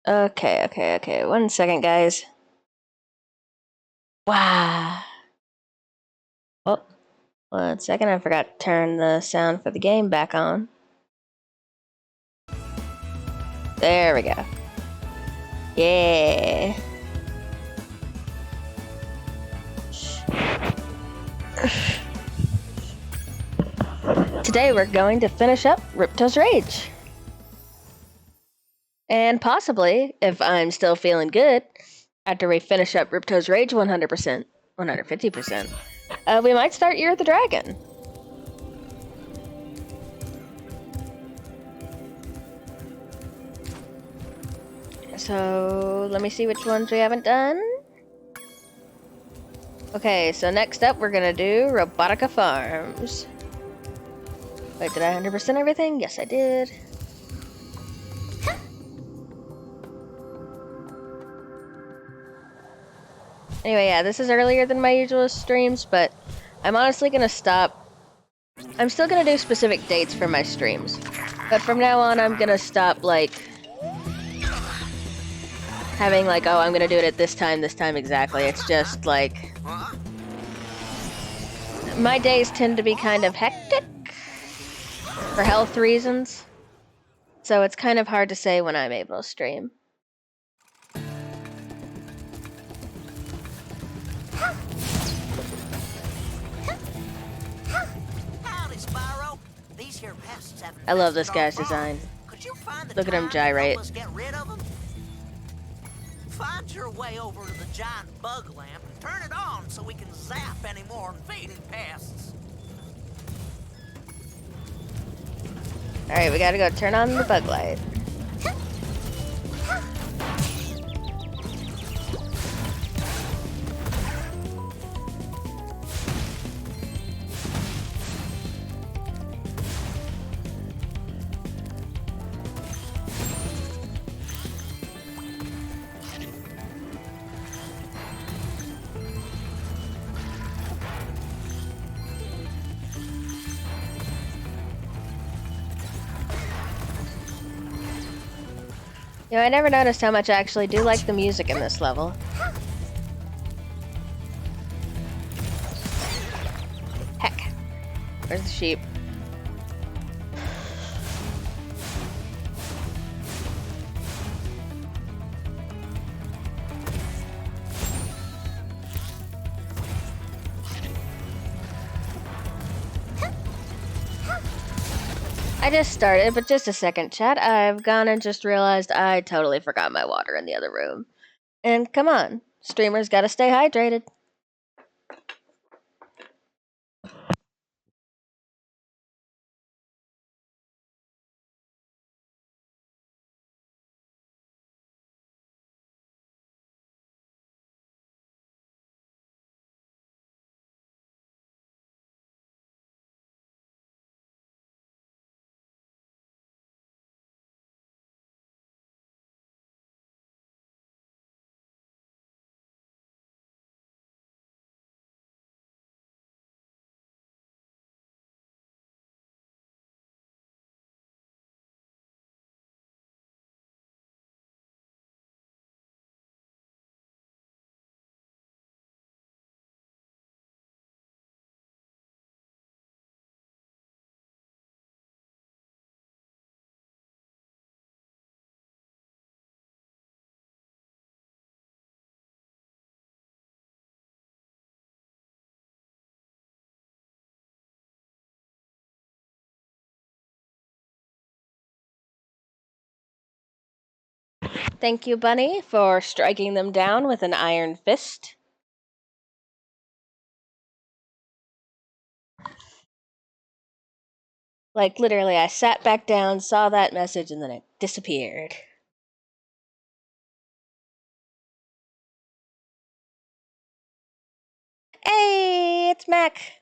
Okay. 1 second, guys. Wow. Oh, 1 second. I forgot to turn the sound for the game back on. There we go. Yeah. Today we're going to finish up Ripto's Rage. And possibly, if I'm still feeling good, after we finish up Ripto's Rage 100%, 150%, we might start Year of the Dragon. So, let me see which ones we haven't done. Okay, so next up we're gonna do Robotica Farms. Wait, did I 100% everything? Yes, I did. Anyway, yeah, this is earlier than my usual streams, but I'm honestly gonna stop. I'm still gonna do specific dates for my streams, but from now on I'm gonna stop, like, having, like, oh, I'm gonna do it at this time exactly. It's just, like, my days tend to be kind of hectic for health reasons, so it's kind of hard to say when I'm able to stream. I love this guy's design. Look at him gyrate. Find your way over to the giant bug lamp and turn it on so we can zap any more invading pests. Alright, we gotta go turn on the bug light. You know, I never noticed how much I actually do like the music in this level. Heck. Where's the sheep? I just started, but just a second, chat. I've gone and just realized I totally forgot my water in the other room. And come on, streamers gotta stay hydrated. Thank you, Bunny, for striking them down with an iron fist. Like, literally, I sat back down, saw that message, and then it disappeared. Hey, it's Mac.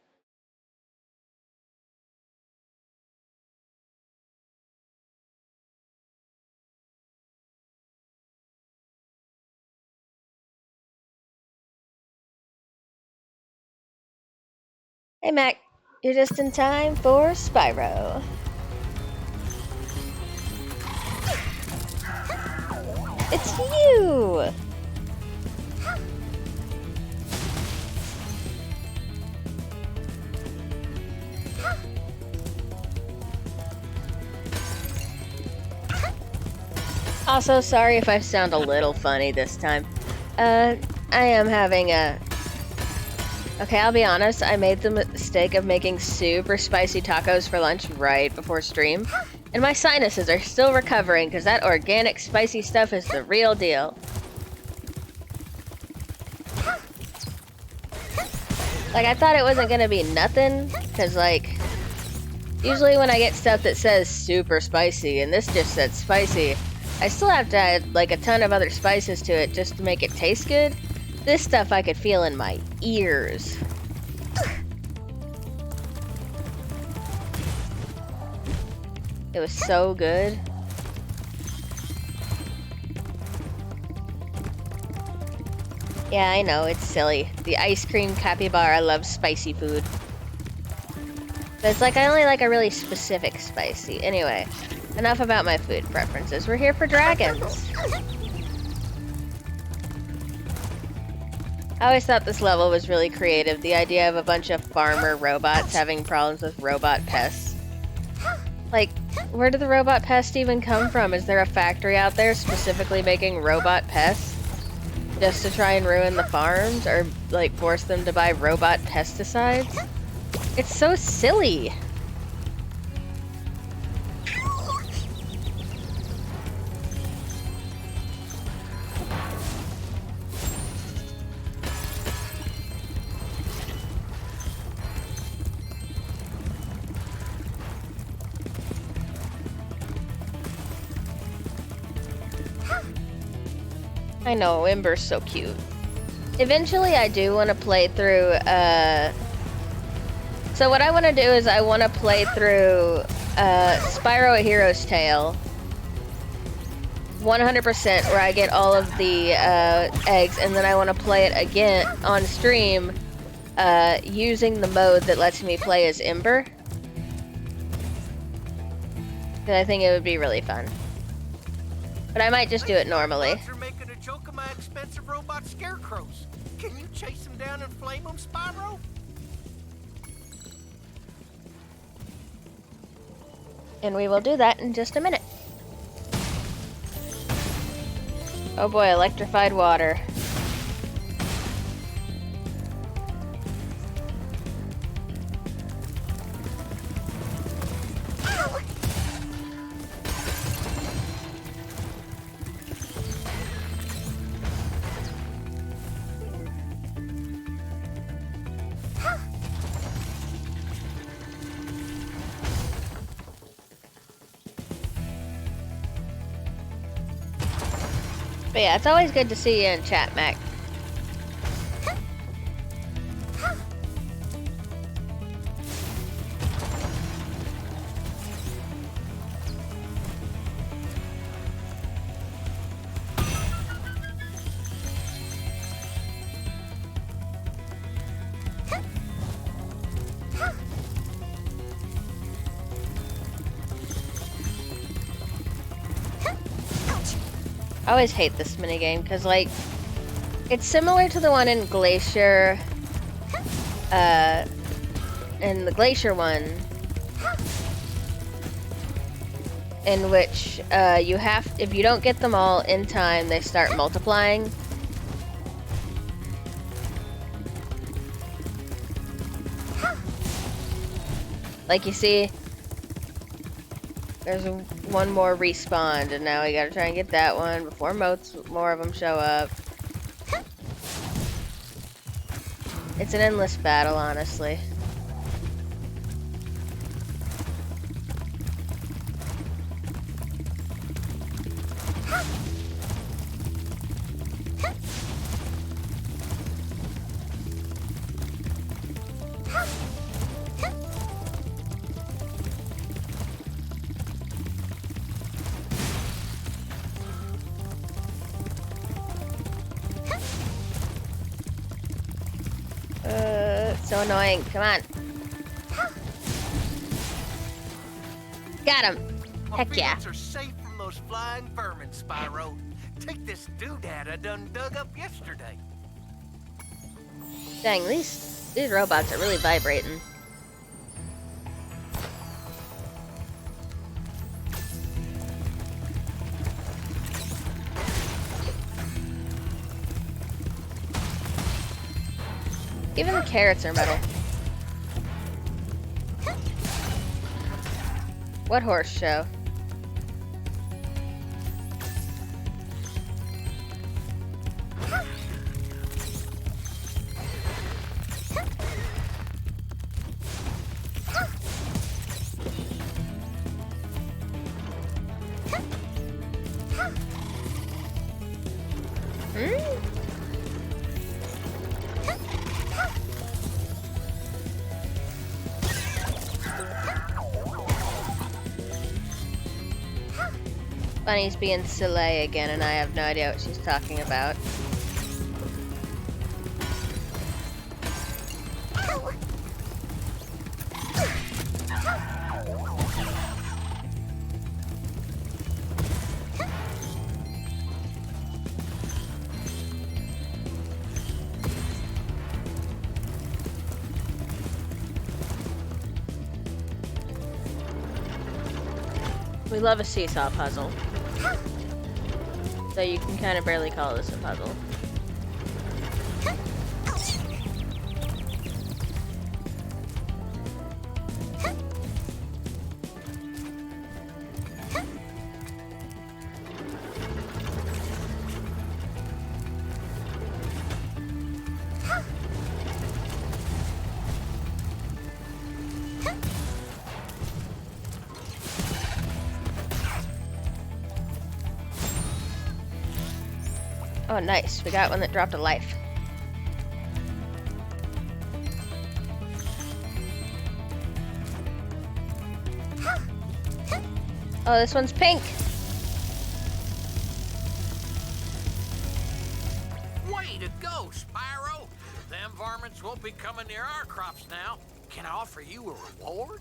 Hey, Mac. You're just in time for Spyro. It's you! Also, sorry if I sound a little funny this time. I am having a... Okay, I'll be honest, I made the mistake of making super spicy tacos for lunch right before stream, and my sinuses are still recovering because that organic spicy stuff is the real deal. Like, I thought it wasn't gonna be nothing, because, like, usually when I get stuff that says super spicy, and this just said spicy, I still have to add, like, a ton of other spices to it just to make it taste good. This stuff I could feel in my ears. It was so good. Yeah, I know, it's silly. The ice cream capybara loves spicy food. But it's like I only like a really specific spicy. Anyway, enough about my food preferences. We're here for dragons. I always thought this level was really creative. The idea of a bunch of farmer robots having problems with robot pests. Like, where did the robot pest even come from? Is there a factory out there specifically making robot pests? Just to try and ruin the farms? Or, like, force them to buy robot pesticides? It's so silly! I know, Ember's so cute. Eventually I do want to play through, so what I want to do is I want to play through, Spyro A Hero's Tale 100% where I get all of the, eggs, and then I want to play it again on stream, using the mode that lets me play as Ember. Because I think it would be really fun. But I might just do it normally. You're making a joke of my expensive robot scarecrows. Can you chase them down and flame them, Spyro? And we will do that in just a minute. Oh boy, electrified water. But yeah, it's always good to see you in chat, Mac. I always hate this minigame because, like, it's similar to the one in Glacier, in the Glacier one, in which, you have, if you don't get them all in time, they start multiplying. Like, you see, there's one more respawned, and now we gotta try and get that one before more of them show up. It's an endless battle, honestly. So annoying. Come on. Got him. Heck yeah. Our fields are safe from those flying vermin, Spyro. Take this doodad I done dug up yesterday. Dang, these robots are really vibrating. Even the carrots are metal. What horse show? Bunny's being silly again, and I have no idea what she's talking about. We love a seesaw puzzle. So you can kind of barely call this a puzzle. Oh, nice. We got one that dropped a life. Oh, this one's pink. Way to go, Spyro. Them varmints won't be coming near our crops now. Can I offer you a reward?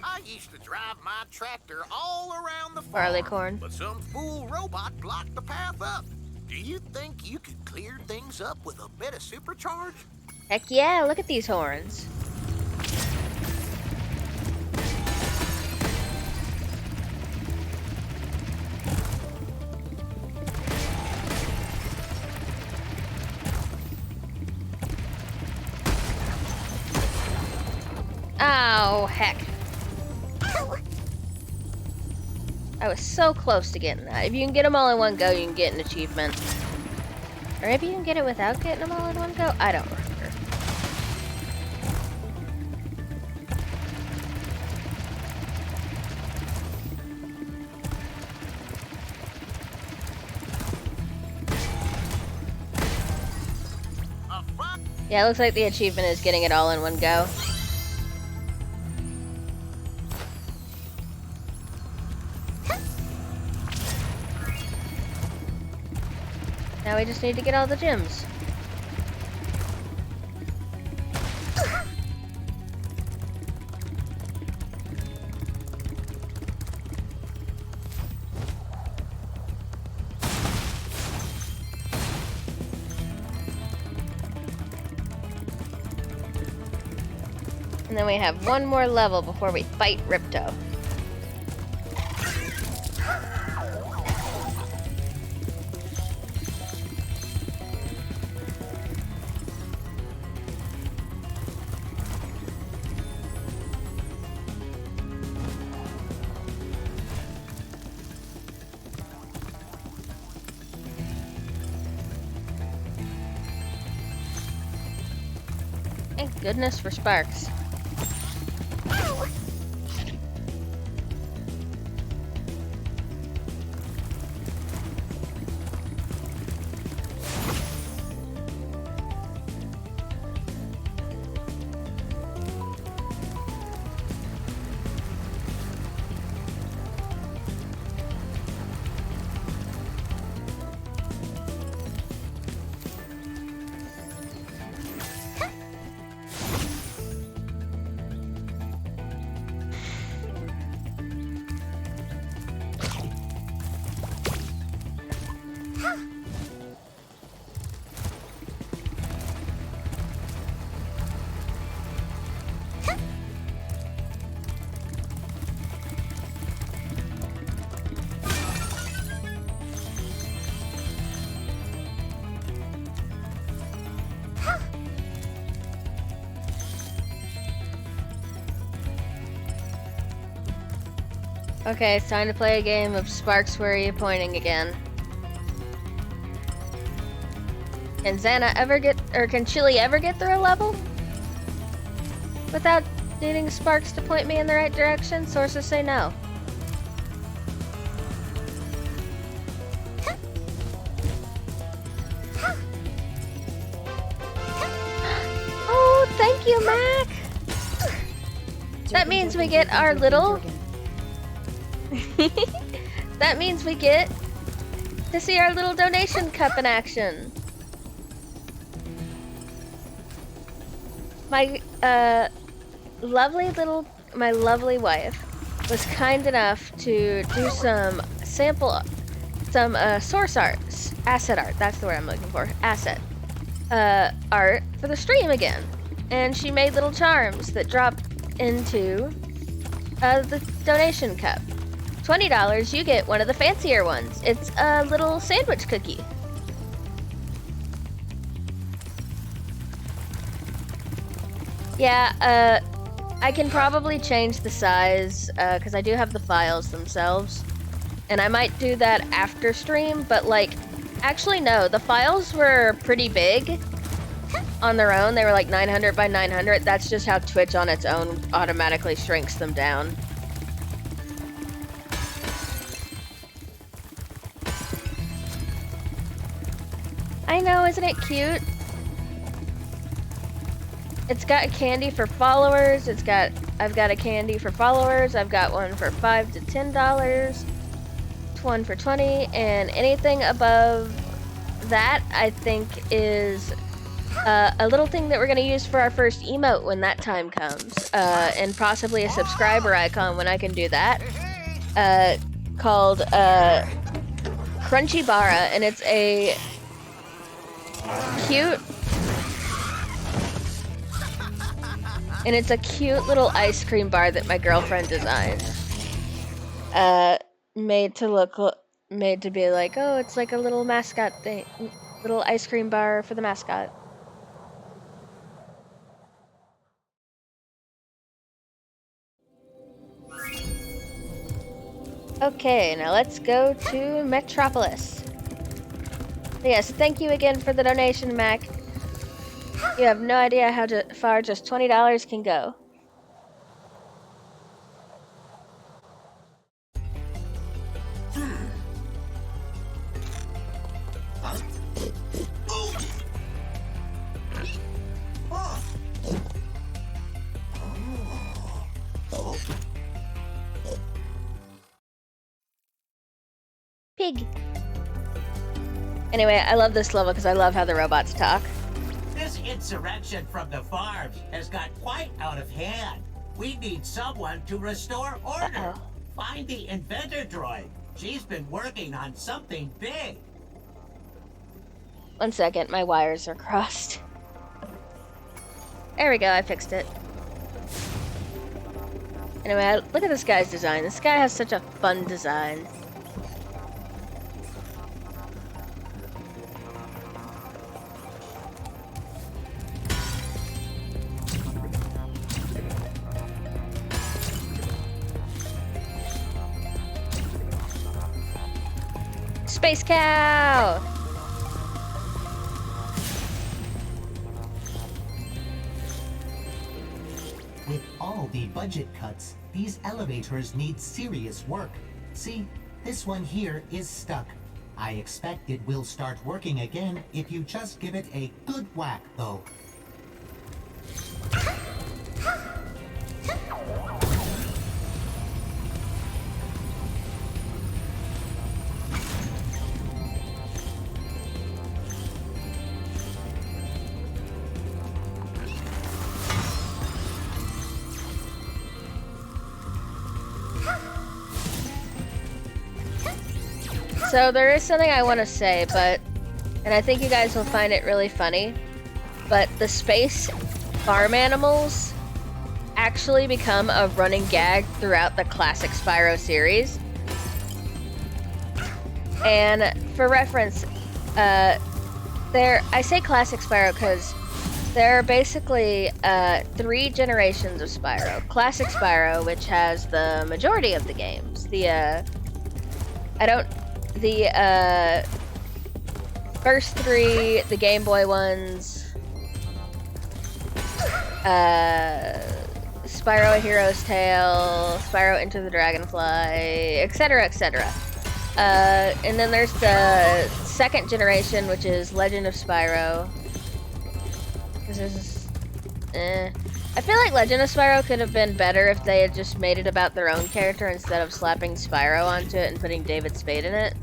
I used to drive my tractor all around the farm, Barleycorn. but some fool robot blocked the path up. Do you think you could clear things up with a bit of supercharge? Heck yeah, look at these horns. Oh, heck. I was so close to getting that. If you can get them all in one go, you can get an achievement. Or maybe you can get it without getting them all in one go? I don't remember. Yeah, it looks like the achievement is getting it all in one go. Now we just need to get all the gems. And then we have one more level before we fight Ripto. Goodness for sparks. Okay, it's time to play a game of Sparks. Where are you pointing again? Can Xana ever get, or can Chili ever get through a level without needing Sparks to point me in the right direction? Sources say no. Oh, thank you, Mac! That means we get our little... That means we get to see our little donation cup in action. My lovely wife was kind enough to do some source arts, asset art, that's the word I'm looking for, asset art for the stream again. And she made little charms that drop into the donation cup. $20, you get one of the fancier ones. It's a little sandwich cookie. Yeah, I can probably change the size, because I do have the files themselves. And I might do that after stream, but like, actually no, the files were pretty big on their own. They were like 900 by 900. That's just how Twitch on its own automatically shrinks them down. I know, isn't it cute? It's got a candy for followers. I've got a candy for followers. I've got one for $5 to $10. One for 20, and anything above that I think is a little thing that we're gonna use for our first emote when that time comes, and possibly a subscriber icon when I can do that, called Crunchy Bara, and it's a cute little ice cream bar that my girlfriend designed. Made to be like, oh, it's like a little mascot thing, little ice cream bar for the mascot. Okay, now let's go to Metropolis. Yes, thank you again for the donation, Mac. You have no idea how far just $20 can go. Pig. Anyway, I love this level because I love how the robots talk. This insurrection from the farms has got quite out of hand. We need someone to restore order. Find the inventor droid. She's been working on something big. 1 second, my wires are crossed. There we go, I fixed it. Anyway, look at this guy's design. This guy has such a fun design. Space cow! With all the budget cuts, these elevators need serious work. See, this one here is stuck. I expect it will start working again if you just give it a good whack, though. So there is something I want to say, and I think you guys will find it really funny, but the space farm animals actually become a running gag throughout the classic Spyro series. And for reference, I say classic Spyro because there are basically 3 generations of Spyro. Classic Spyro, which has the majority of the games. The first 3, the Game Boy ones, Spyro A Hero's Tale, Spyro Into the Dragonfly, etc., etc. And then there's the second generation, which is Legend of Spyro. I feel like Legend of Spyro could have been better if they had just made it about their own character instead of slapping Spyro onto it and putting David Spade in it.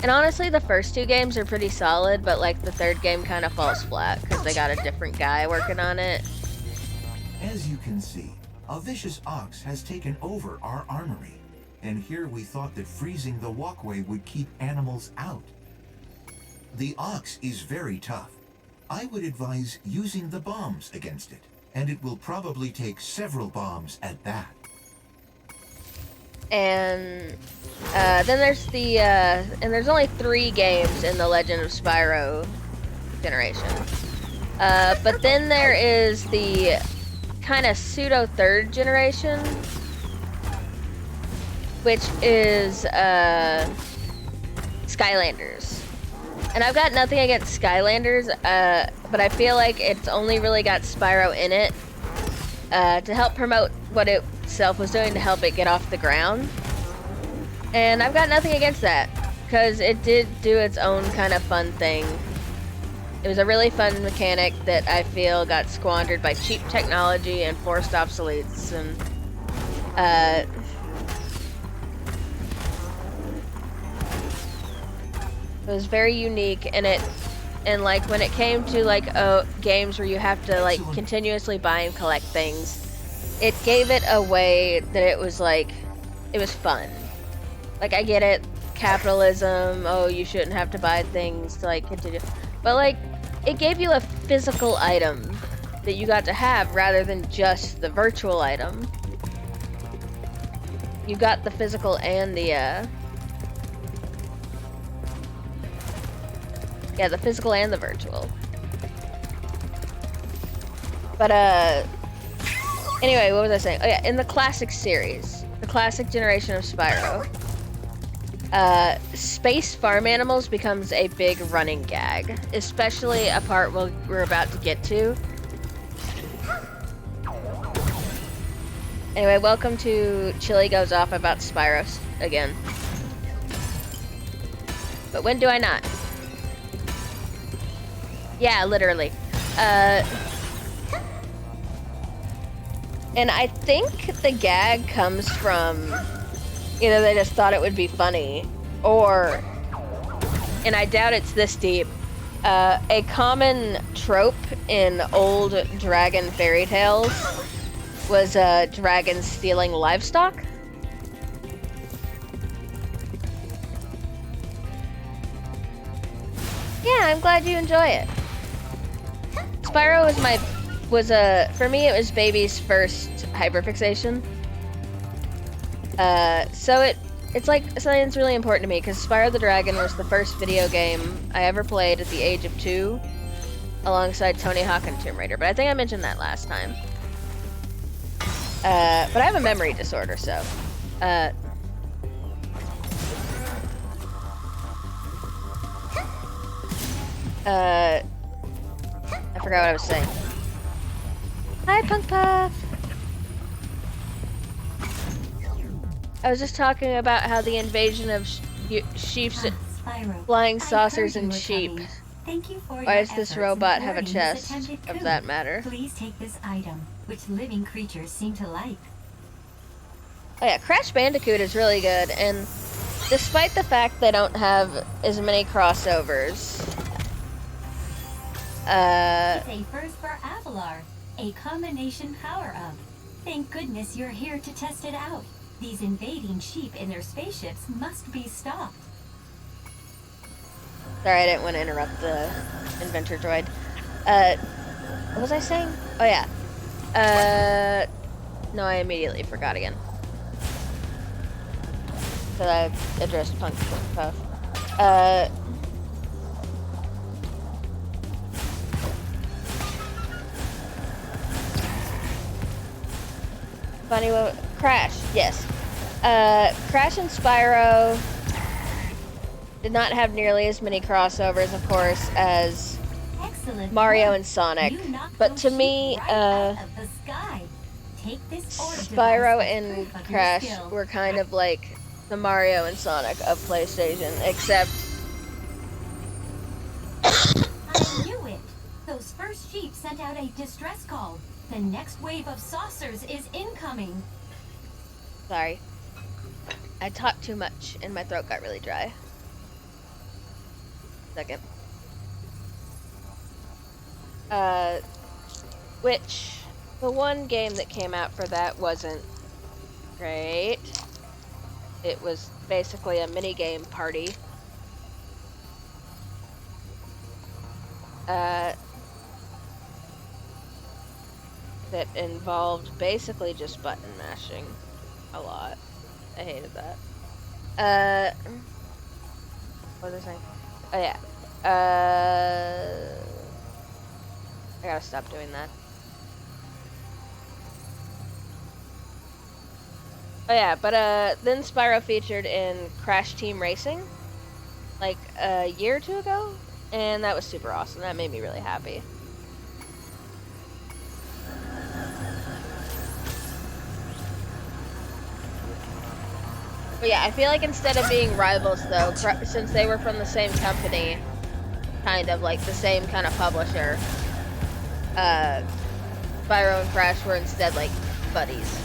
And honestly, the first 2 games are pretty solid, but like the 3rd game kind of falls flat because they got a different guy working on it. As you can see, a vicious ox has taken over our armory, and here we thought that freezing the walkway would keep animals out. The ox is very tough. I would advise using the bombs against it, and it will probably take several bombs at that. And then there's and there's only 3 games in the Legend of Spyro generation. But then there is the kind of pseudo 3rd generation, which is Skylanders. And I've got nothing against Skylanders, but I feel like it's only really got Spyro in it to help promote what it itself was doing to help it get off the ground. And I've got nothing against that, because it did do its own kind of fun thing. It was a really fun mechanic that I feel got squandered by cheap technology and forced obsoletes, and it was very unique, and like when it came to like games where you have to like continuously buy and collect things, it gave it a way that it was like, it was fun. Like, I get it, capitalism, oh, you shouldn't have to buy things to like continue, but like, it gave you a physical item that you got to have rather than just the virtual item. You got the physical and the the physical and the virtual. But anyway, what was I saying? Oh yeah, in the classic series, the classic generation of Spyro, space farm animals becomes a big running gag, especially a part we're about to get to. Anyway, welcome to Chili Goes Off About Spyro again. But when do I not? Yeah, literally. And I think the gag comes from either they just thought it would be funny, or, and I doubt it's this deep, a common trope in old dragon fairy tales was dragons stealing livestock. Yeah, I'm glad you enjoy it. Spyro was for me, it was baby's first hyperfixation. So it's like something that's really important to me, because Spyro the Dragon was the first video game I ever played at the age of 2, alongside Tony Hawk and Tomb Raider, but I think I mentioned that last time. But I have a memory disorder, so, I forgot what I was saying. Hi, Punk Puff! I was just talking about how the invasion of sheeps, Spyro. flying I saucers, heard you and were sheep. coming. Thank you for Why your does this efforts robot in have a thwarting this chest, attempted of coup. that matter? Please take this item, which living creatures seem to like. Oh yeah, Crash Bandicoot is really good, and despite the fact they don't have as many crossovers, It's a first for Avalar, a combination power-up. Thank goodness you're here to test it out. These invading sheep in their spaceships must be stopped. sorry, I didn't want to interrupt the inventor droid. What was I saying? Oh yeah. No, I immediately forgot again. So I addressed Punky Puff. Funny, Crash, yes. Crash and Spyro did not have nearly as many crossovers, of course, as Excellent Mario work. and Sonic. You knocked But those to sheep me, right out of the sky. Take this orb Spyro device as and proof of your Crash skill. were kind of like the Mario and Sonic of PlayStation, except I knew it! Those first sheep sent out a distress call. The next wave of saucers is incoming. sorry, I talked too much and my throat got really dry. Second. Which the one game that came out for that wasn't great. It was basically a mini game party. That involved basically just button mashing a lot. I hated that. What was I saying? Oh yeah. I gotta stop doing that. Oh yeah, but then Spyro featured in Crash Team Racing, like a year or two ago, and that was super awesome. That made me really happy. But yeah, I feel like instead of being rivals though, since they were from the same company, kind of like the same kind of publisher, Spyro and Crash were instead like buddies.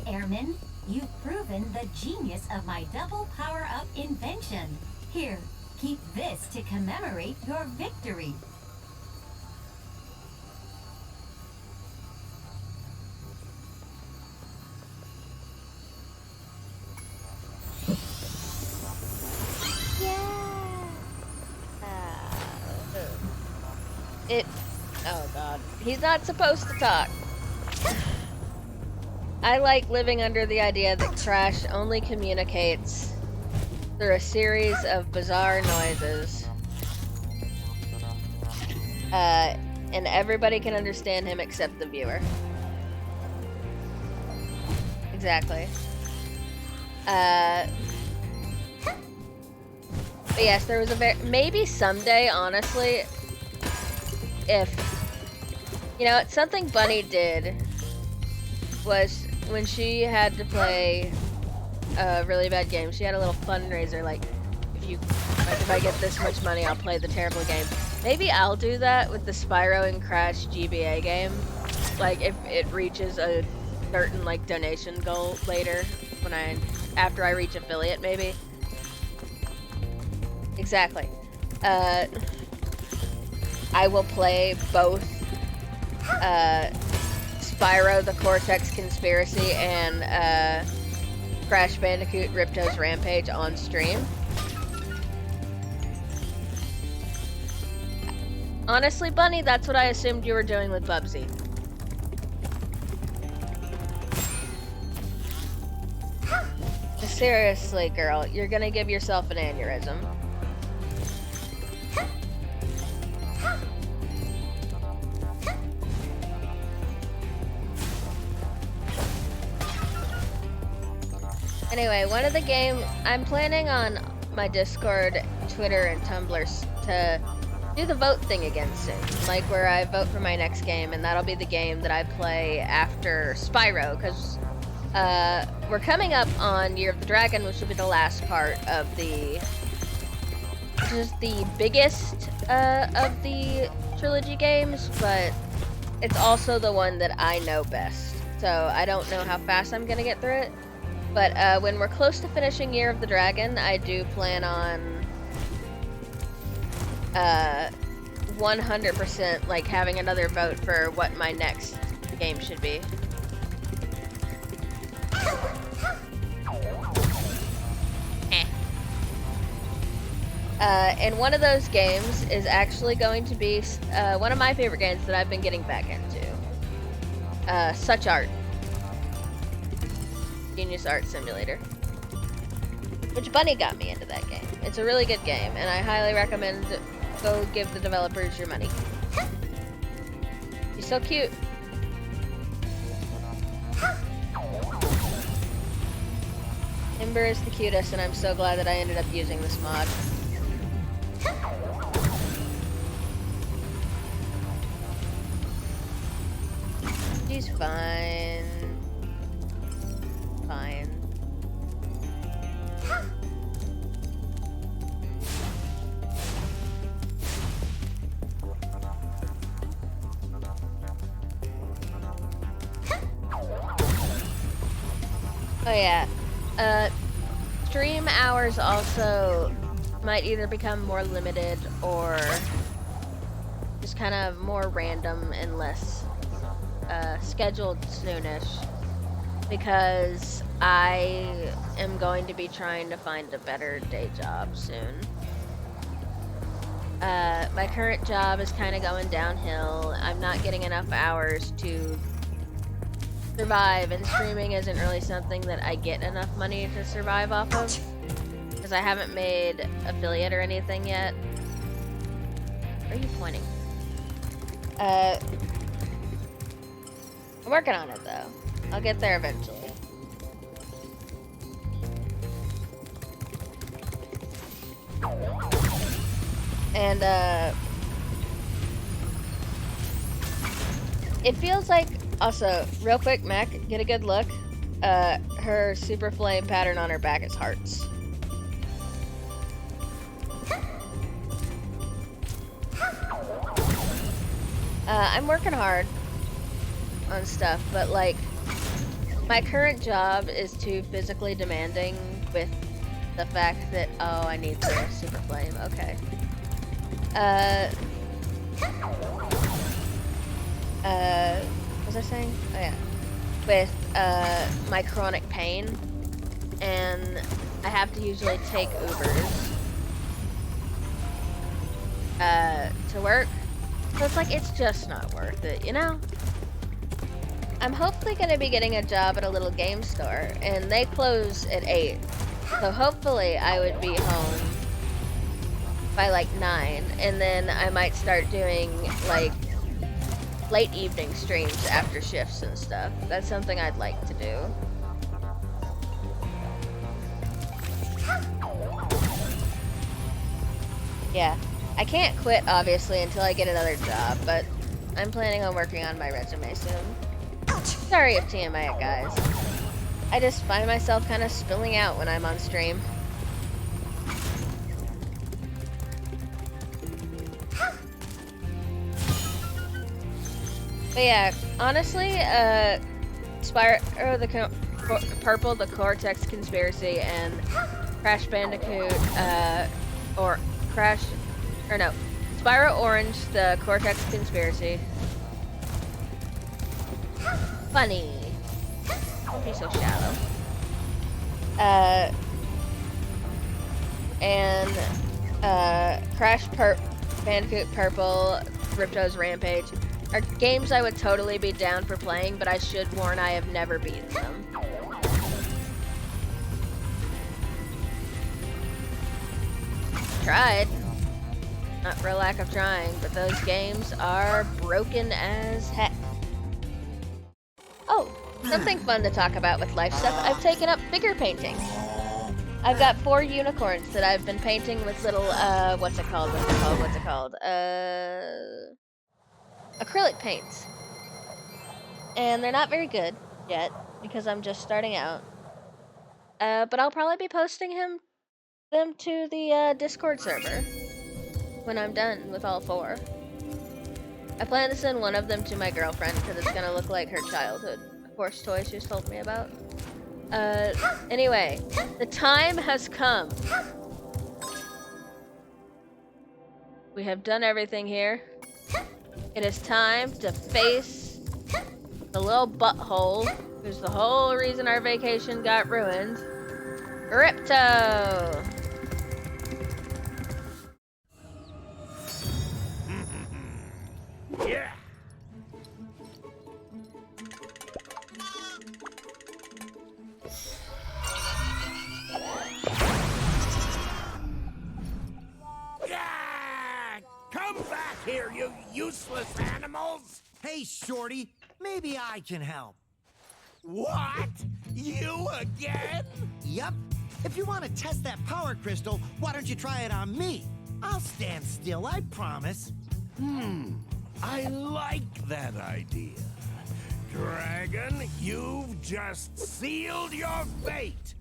Airman, you've proven the genius of my double power-up invention. Here, keep this to commemorate your victory. Oh god. He's not supposed to talk. I like living under the idea that Crash only communicates through a series of bizarre noises. And everybody can understand him except the viewer. Exactly. But yes, there was a maybe someday, honestly, if, you know, something Bunny did was when she had to play a really bad game, she had a little fundraiser, like, if I get this much money, I'll play the terrible game. Maybe I'll do that with the Spyro and Crash GBA game. Like, if it reaches a certain, like, donation goal later, after I reach affiliate, maybe. Exactly. I will play both, Spyro the Cortex Conspiracy and, Crash Bandicoot Ripto's Rampage on stream. Honestly, Bunny, that's what I assumed you were doing with Bubsy. Seriously, girl, you're gonna give yourself an aneurysm. Anyway, one of the games I'm planning on my Discord, Twitter, and Tumblr to do the vote thing again soon. Like where I vote for my next game, and that'll be the game that I play after Spyro, because we're coming up on Year of the Dragon, which will be the last part of the, which is the biggest of the trilogy games, but it's also the one that I know best. So I don't know how fast I'm gonna get through it. But when we're close to finishing Year of the Dragon, I do plan on 100% like having another vote for what my next game should be. And one of those games is actually going to be one of my favorite games that I've been getting back into. Such Art. Genius Art Simulator. Which Bunny got me into that game. It's a really good game, and I highly recommend go give the developers your money. She's so cute. Ember is the cutest, and I'm so glad that I ended up using this mod. She's fine. Fine. Oh yeah. Stream hours also might either become more limited or just kind of more random and less scheduled soonish, because I am going to be trying to find a better day job soon. My current job is kind of going downhill. I'm not getting enough hours to survive, and streaming isn't really something that I get enough money to survive off of, because I haven't made affiliate or anything yet. Where are you pointing? I'm working on it though. I'll get there eventually. And it feels like, also, real quick, Mac, get a good look. Her super flame pattern on her back is hearts. I'm working hard on stuff, but like, my current job is too physically demanding with the fact that, oh, I need the super flame, okay. What was I saying? Oh yeah. With, my chronic pain, and I have to usually take Ubers, to work. So it's like, it's just not worth it, you know? I'm hopefully gonna be getting a job at a little game store, and they close at 8. So hopefully I would be home by like 9, and then I might start doing like late evening streams after shifts and stuff. That's something I'd like to do. Yeah, I can't quit obviously until I get another job, but I'm planning on working on my resume soon. Sorry if TMI, guys. I just find myself kind of spilling out when I'm on stream. But yeah, honestly, Spyro the Purple, the Cortex Conspiracy, and Crash Bandicoot, Spyro Orange, the Cortex Conspiracy. Funny. Don't be so shallow. Crash Bandicoot Purple, Ripto's Rampage are games I would totally be down for playing, but I should warn I have never beaten them. Tried. Not for lack of trying, but those games are broken as heck. Oh, something fun to talk about with life stuff. I've taken up figure painting. I've got 4 unicorns that I've been painting with little, what's it called? Acrylic paints. And they're not very good yet, because I'm just starting out. But I'll probably be posting them to the Discord server when I'm done with all 4. I plan to send one of them to my girlfriend because it's gonna look like her childhood horse toy she's told me about. Anyway, the time has come. We have done everything here. It is time to face the little butthole who's the whole reason our vacation got ruined. Ripto! Yeah. Yeah! Come back here, you useless animals! Hey, Shorty, maybe I can help. What? You again? Yup. If you want to test that power crystal, why don't you try it on me? I'll stand still, I promise. I like that idea. Dragon, you've just sealed your fate!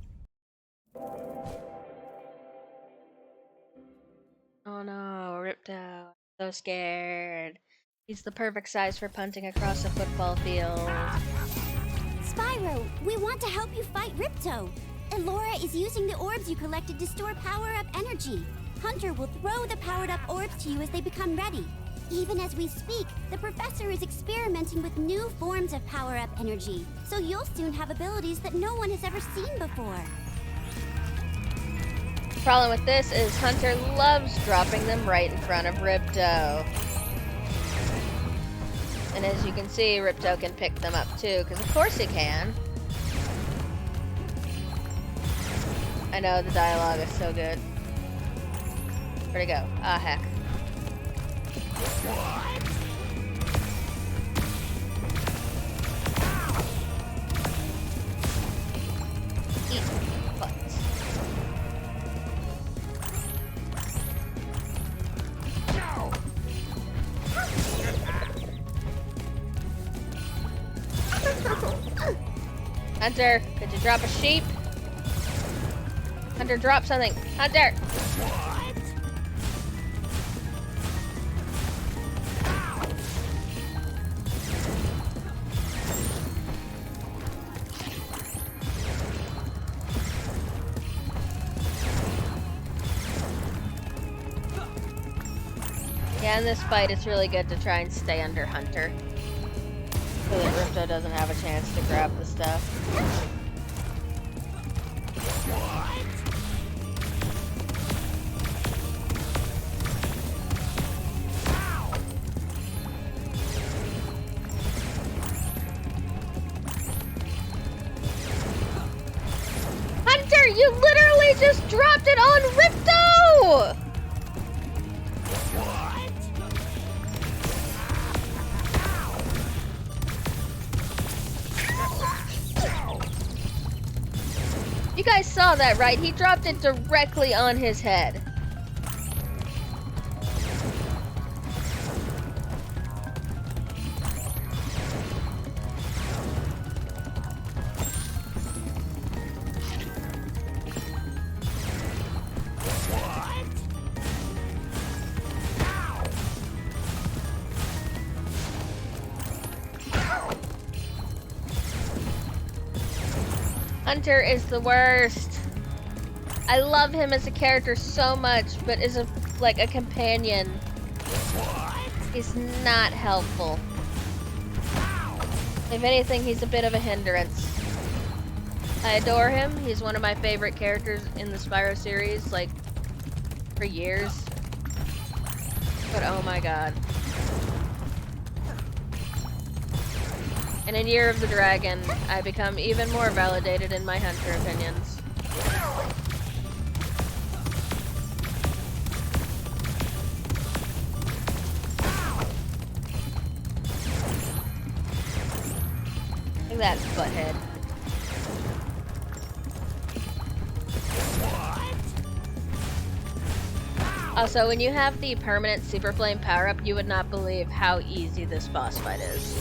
Oh no, Ripto. So scared. He's the perfect size for punting across a football field. Spyro, we want to help you fight Ripto. Elora is using the orbs you collected to store power-up energy. Hunter will throw the powered-up orbs to you as they become ready. Even as we speak, the professor is experimenting with new forms of power-up energy, so you'll soon have abilities that no one has ever seen before. The problem with this is Hunter loves dropping them right in front of Ripto. And as you can see, Ripto can pick them up too, because of course he can. I know, the dialogue is so good. Where'd it go? Ah, heck. Eat butts. Hunter, could you drop a sheep? Hunter, drop something. Hunter! Yeah, in this fight, it's really good to try and stay under Hunter, so that Ripto doesn't have a chance to grab the stuff. Hunter, you literally just dropped it on Ripto! You guys saw that, right? He dropped it directly on his head. Hunter is the worst. I love him as a character so much, but as a companion, he's not helpful. If anything, he's a bit of a hindrance. I adore him. He's one of my favorite characters in the Spyro series, for years. But oh my my god. And in Year of the Dragon, I become even more validated in my hunter opinions. I think that's Butthead. Also, when you have the permanent Super Flame power-up, you would not believe how easy this boss fight is.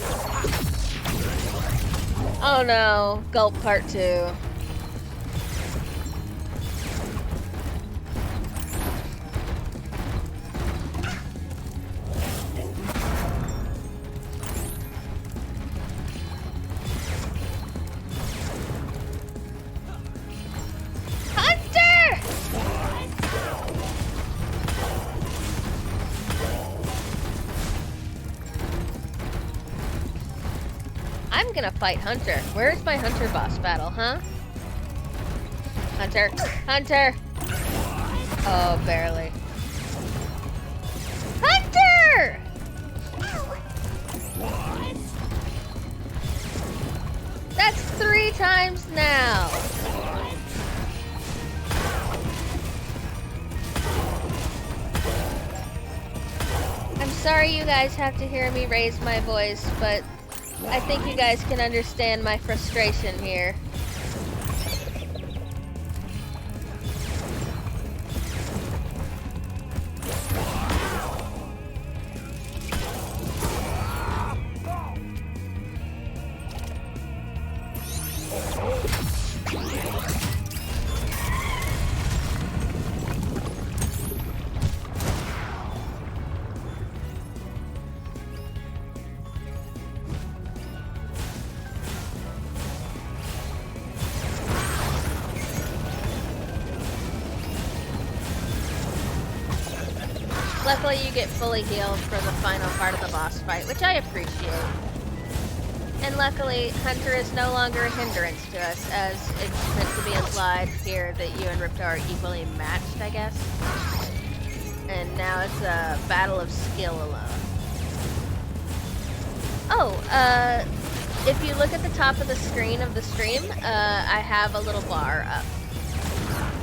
Oh no, Gulp Part 2. I'm gonna fight Hunter. Where's my Hunter boss battle, huh? Hunter! Hunter! Oh, barely. Hunter! That's 3 times now! I'm sorry you guys have to hear me raise my voice, but I think you guys can understand my frustration here. Luckily, you get fully healed for the final part of the boss fight, which I appreciate. And luckily, Hunter is no longer a hindrance to us, as it's meant to be implied here that you and Ripto are equally matched, I guess. And now it's a battle of skill alone. Oh, if you look at the top of the screen of the stream, I have a little bar up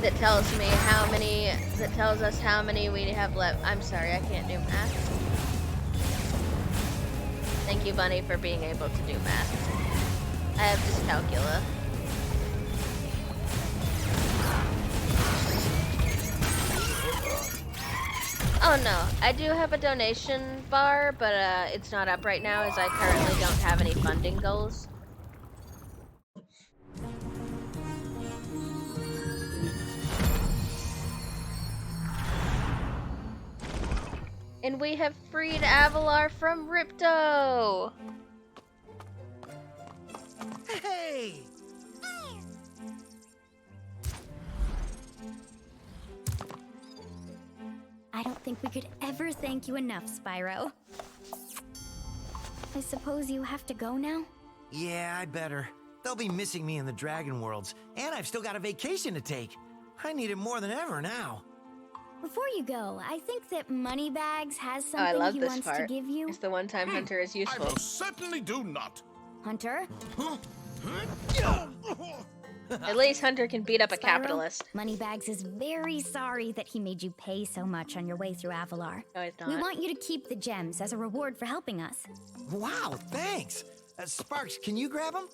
that tells me how many, that tells us how many we have left. I'm sorry, I can't do math. Thank you, Bunny, for being able to do math. I have dyscalculia. Oh no, I do have a donation bar, but it's not up right now as I currently don't have any funding goals. And we have freed Avalar from Ripto! Hey! I don't think we could ever thank you enough, Spyro. I suppose you have to go now? Yeah, I better. They'll be missing me in the Dragon Worlds, and I've still got a vacation to take. I need it more than ever now. Before you go, I think that Moneybags has Oh, I something love he this wants to part. give you. It's the one time Hunter is I useful. most certainly do not. Hunter? At least Hunter can beat up a Spyro, capitalist. Moneybags is very sorry that he made you pay so much on your way through Avalar. No, he's We not. want you to keep the gems as a reward for helping us. Wow, thanks. Sparks, can you grab them?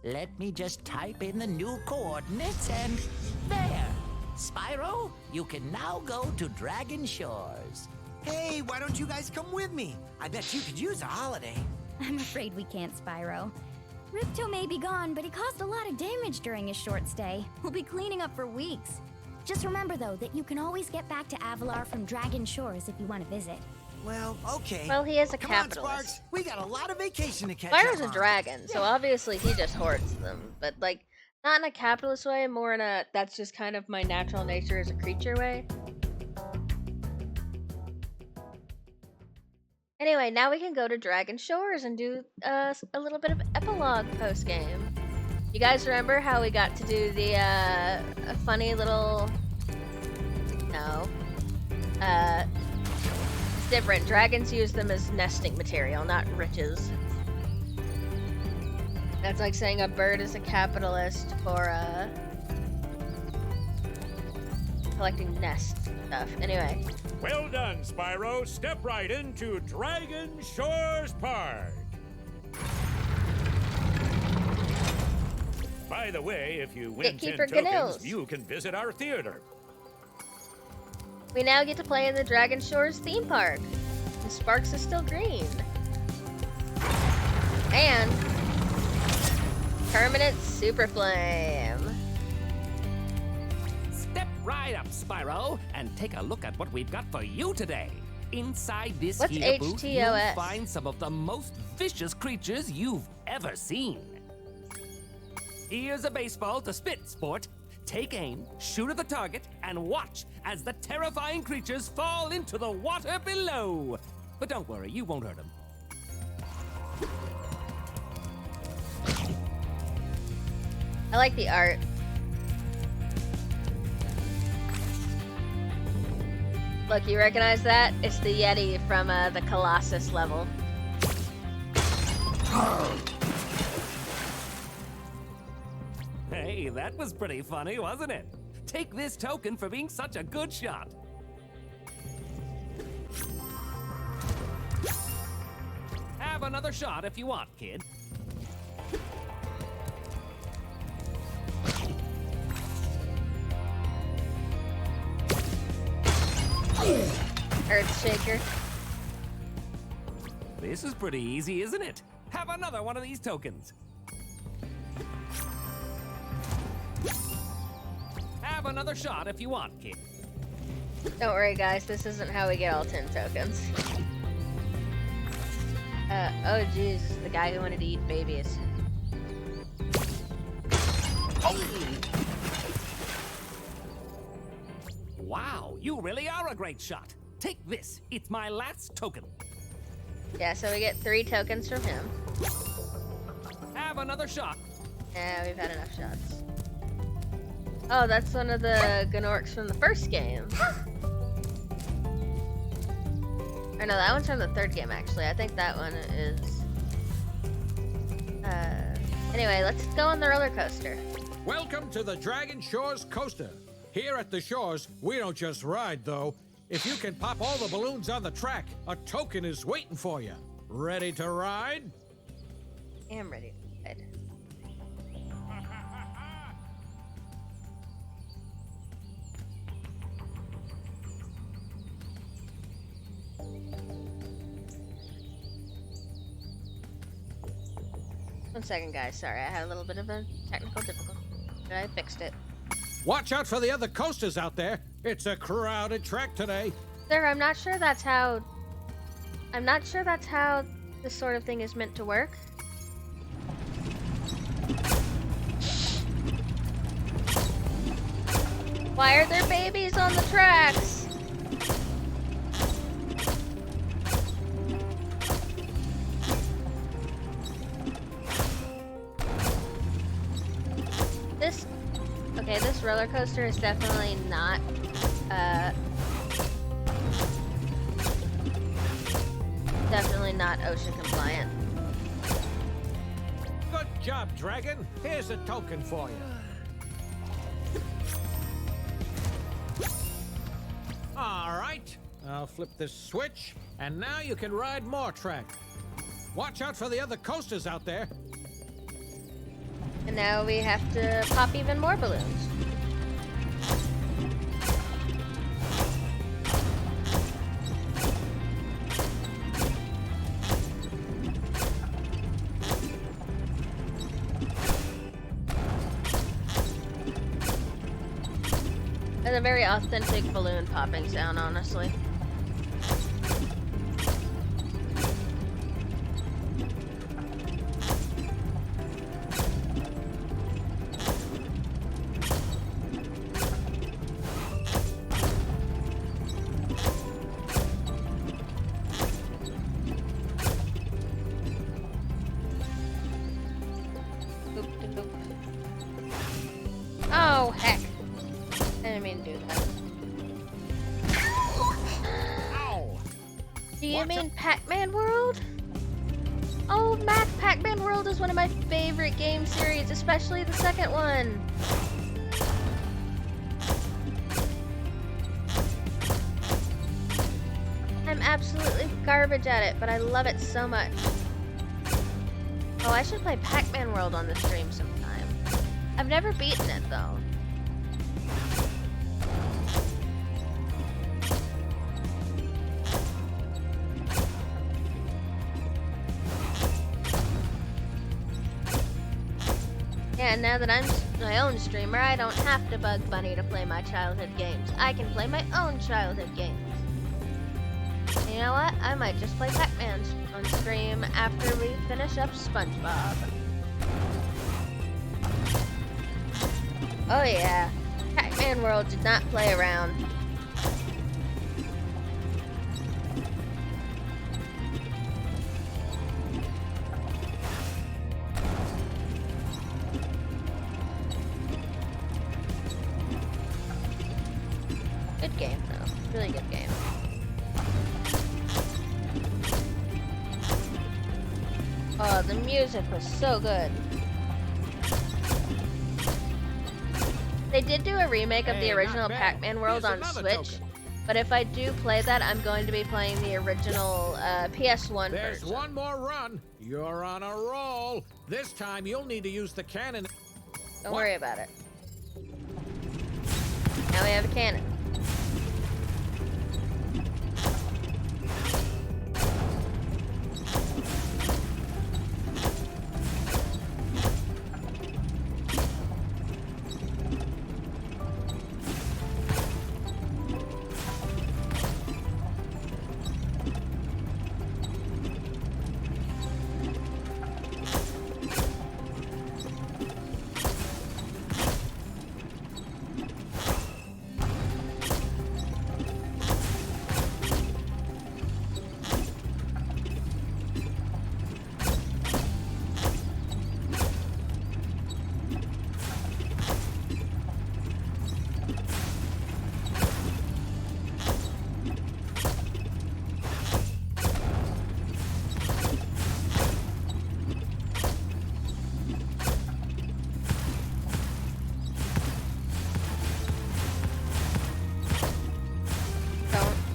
Let me just type in the new coordinates and there. Spyro, you can now go to Dragon Shores. Hey, why don't you guys come with me? I bet you could use a holiday. I'm afraid we can't, Spyro. Ripto may be gone, but he caused a lot of damage during his short stay. We'll be cleaning up for weeks. Just remember, though, that you can always get back to Avalar from Dragon Shores if you want to visit. Well, okay. Well, he is a Come on, capitalist. Sparks. We got a lot of vacation to catch Spyro's up a on. dragon, so obviously he just hoards them. But, like, not in a capitalist way, more in a that's just kind of my natural nature as a creature way. Anyway, now we can go to Dragon Shores and do a little bit of epilogue post-game. You guys remember how we got to do the a funny little... No. different. Dragons use them as nesting material, not riches. That's like saying a bird is a capitalist for collecting nest stuff. Anyway. Well done, Spyro. Step right into Dragon Shores Park. By the way, if you win 10 Gatekeeper tokens, Ganills. you can visit our theater. We now get to play in the Dragon Shores theme park. And Sparks is still green. And permanent super flame. Step right up, Spyro, and take a look at what we've got for you today. Inside this What's here booth, you'll HTOS? find some of the most vicious creatures you've ever seen. Here's a baseball to spit, sport. Take aim, shoot at the target, and watch as the terrifying creatures fall into the water below. But don't worry, you won't hurt them. I like the art. Look, you recognize that? It's the Yeti from the Colossus level. Hey, that was pretty funny, wasn't it? Take this token for being such a good shot. Have another shot if you want, kid. Earthshaker. This is pretty easy, isn't it? Have another one of these tokens. Have another shot if you want, kid. Don't worry, guys. This isn't how we get all 10 tokens. Oh jeez, the guy who wanted to eat babies. Wow, you really are a great shot. Take this. It's my last token. Yeah, so we get 3 tokens from him. Have another shot. Yeah, we've had enough shots. Oh, that's one of the Gnorcs from the first game. Or no, that one's from the third game, actually. I think that one is... Anyway, let's go on the roller coaster. Welcome to the Dragon Shores Coaster. Here at the shores, we don't just ride, though. If you can pop all the balloons on the track, a token is waiting for you. Ready to ride? I am ready to ride. One second, guys. Sorry, I had a little bit of a technical difficulty, but I fixed it. Watch out for the other coasters out there. It's a crowded track today. Sir, I'm not sure that's how this sort of thing is meant to work. Why are there babies on the tracks? This roller coaster is definitely not ocean compliant. Good job, Dragon. Here's a token for you. All right, I'll flip this switch, and now you can ride more track. Watch out for the other coasters out there. And now we have to pop even more balloons. It's a very authentic balloon popping sound, honestly. Oh, heck. I didn't mean to do that. Do you mean Pac-Man World? Oh, Pac-Man World is one of my favorite game series, especially the second one. I'm absolutely garbage at it, but I love it so much. Oh, I should play Pac-Man World on the stream sometime. I've never beaten it, though. Yeah, now that I'm my own streamer, I don't have to bug Bunny to play my childhood games. I can play my own childhood games. And you know what? I might just play Pac-Man on stream after we finish up SpongeBob. Oh yeah, Pac-Man World did not play around. Good game though, really good game. Oh, the music was so good. They did do a remake of the original Pac-Man World on Switch, but if I do play that, I'm going to be playing the original PS1 There's version. one more run. You're on a roll. This time you'll need to use the cannon. Don't worry about it. Now we have a cannon.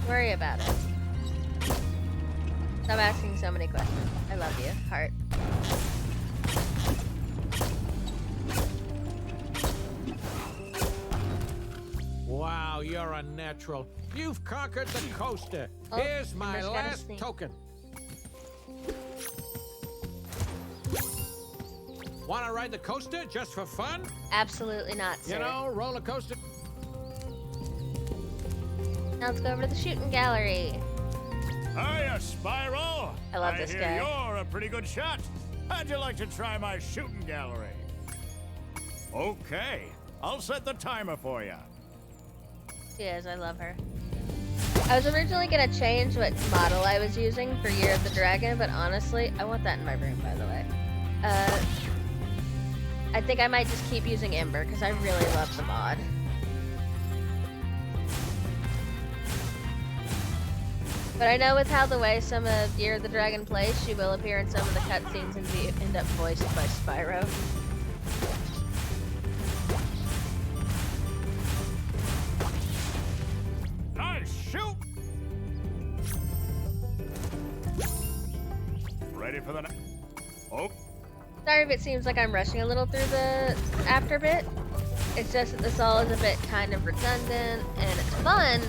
Worry about it. Stop asking so many questions. I love you, heart. Wow, you're a natural. You've conquered the coaster. Oh, Here's my Ember's gotta last sneak. token. Want to ride the coaster just for fun? Absolutely not, sir. You know, roller coaster. Now let's go over to the shooting gallery. Hiya, Spyro. I love this hear guy. You're a pretty good shot. How'd you like to try my shooting gallery? Okay, I'll set the timer for you. She is, I love her. I was originally gonna change what model I was using for Year of the Dragon, but honestly, I want that in my room, by the way. I think I might just keep using Ember, because I really love the mod. But I know with how the way some of Year of the Dragon plays, she will appear in some of the cutscenes and end up voiced by Spyro. Nice shoot! Ready for the next? Oh, Sorry if it seems like I'm rushing a little through the after bit. It's just that this all is a bit kind of redundant, and it's fun,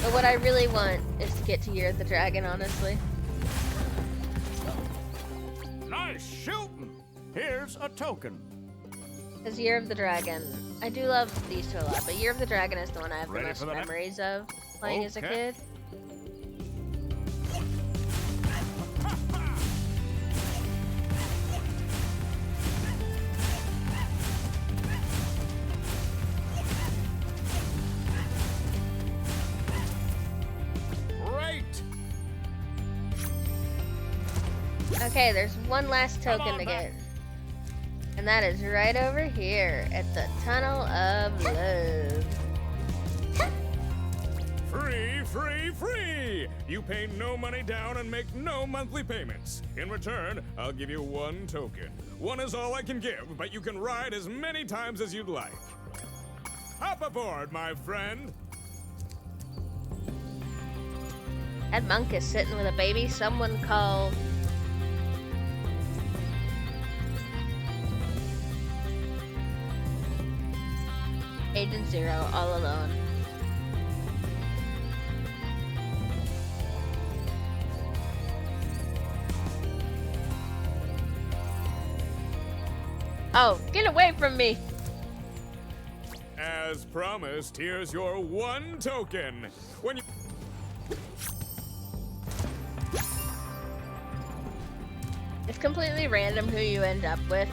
but what I really want is to get to Year of the Dragon, honestly. nice shooting! Here's a token. Because Year of the Dragon, I do love these two a lot, but Year of the Dragon is the one I have the Ready most for the next? memories of playing as a Okay. kid. Great! Okay, there's one last Come token on to back. get. And that is right over here at the Tunnel of Love. Free, free, free! You pay no money down and make no monthly payments. In return, I'll give you 1 token. 1 is all I can give, but you can ride as many times as you'd like. Hop aboard, my friend! That monk is sitting with a baby. Someone call... Agent Zero, all alone. Oh, get away from me! As promised, here's your 1 token. When you... It's completely random who you end up with.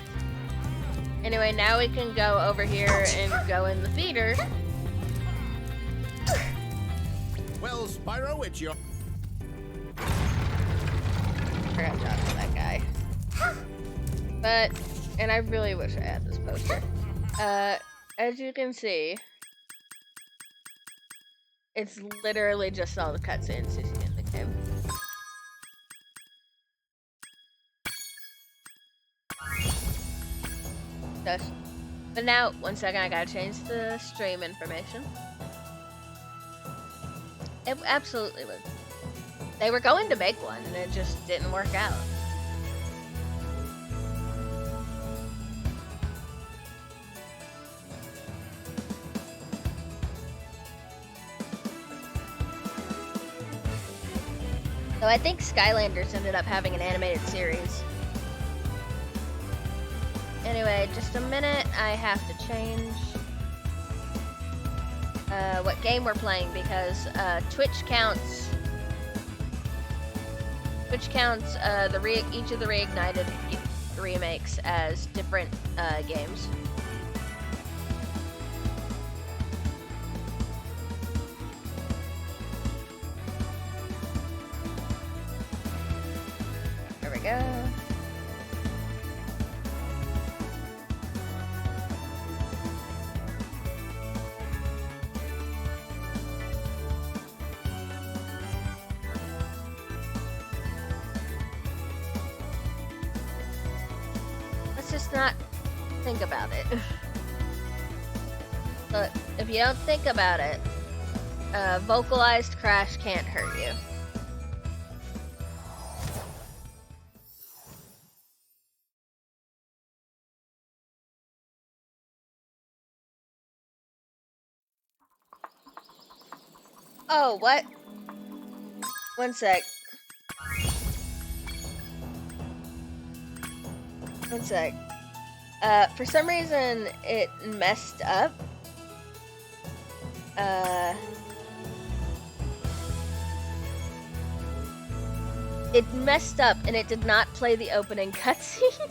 Anyway, now we can go over here and go in the feeder. Well, Spyro, it's your... Forgot to talk to that guy. But, and I really wish I had this poster. As you can see, it's literally just all the cutscenes you see in the game. But now, 1 second, I gotta change the stream information. It absolutely was. They were going to make one, and it just didn't work out. So I think Skylanders ended up having an animated series. Anyway, just a minute, I have to change what game we're playing because Twitch counts each of the reignited remakes as different games. There we go. Just not think about it. But if you don't think about it, vocalized crash can't hurt you. Oh, what? 1 sec. 1 sec. For some reason, it messed up. It messed up and it did not play the opening cutscene.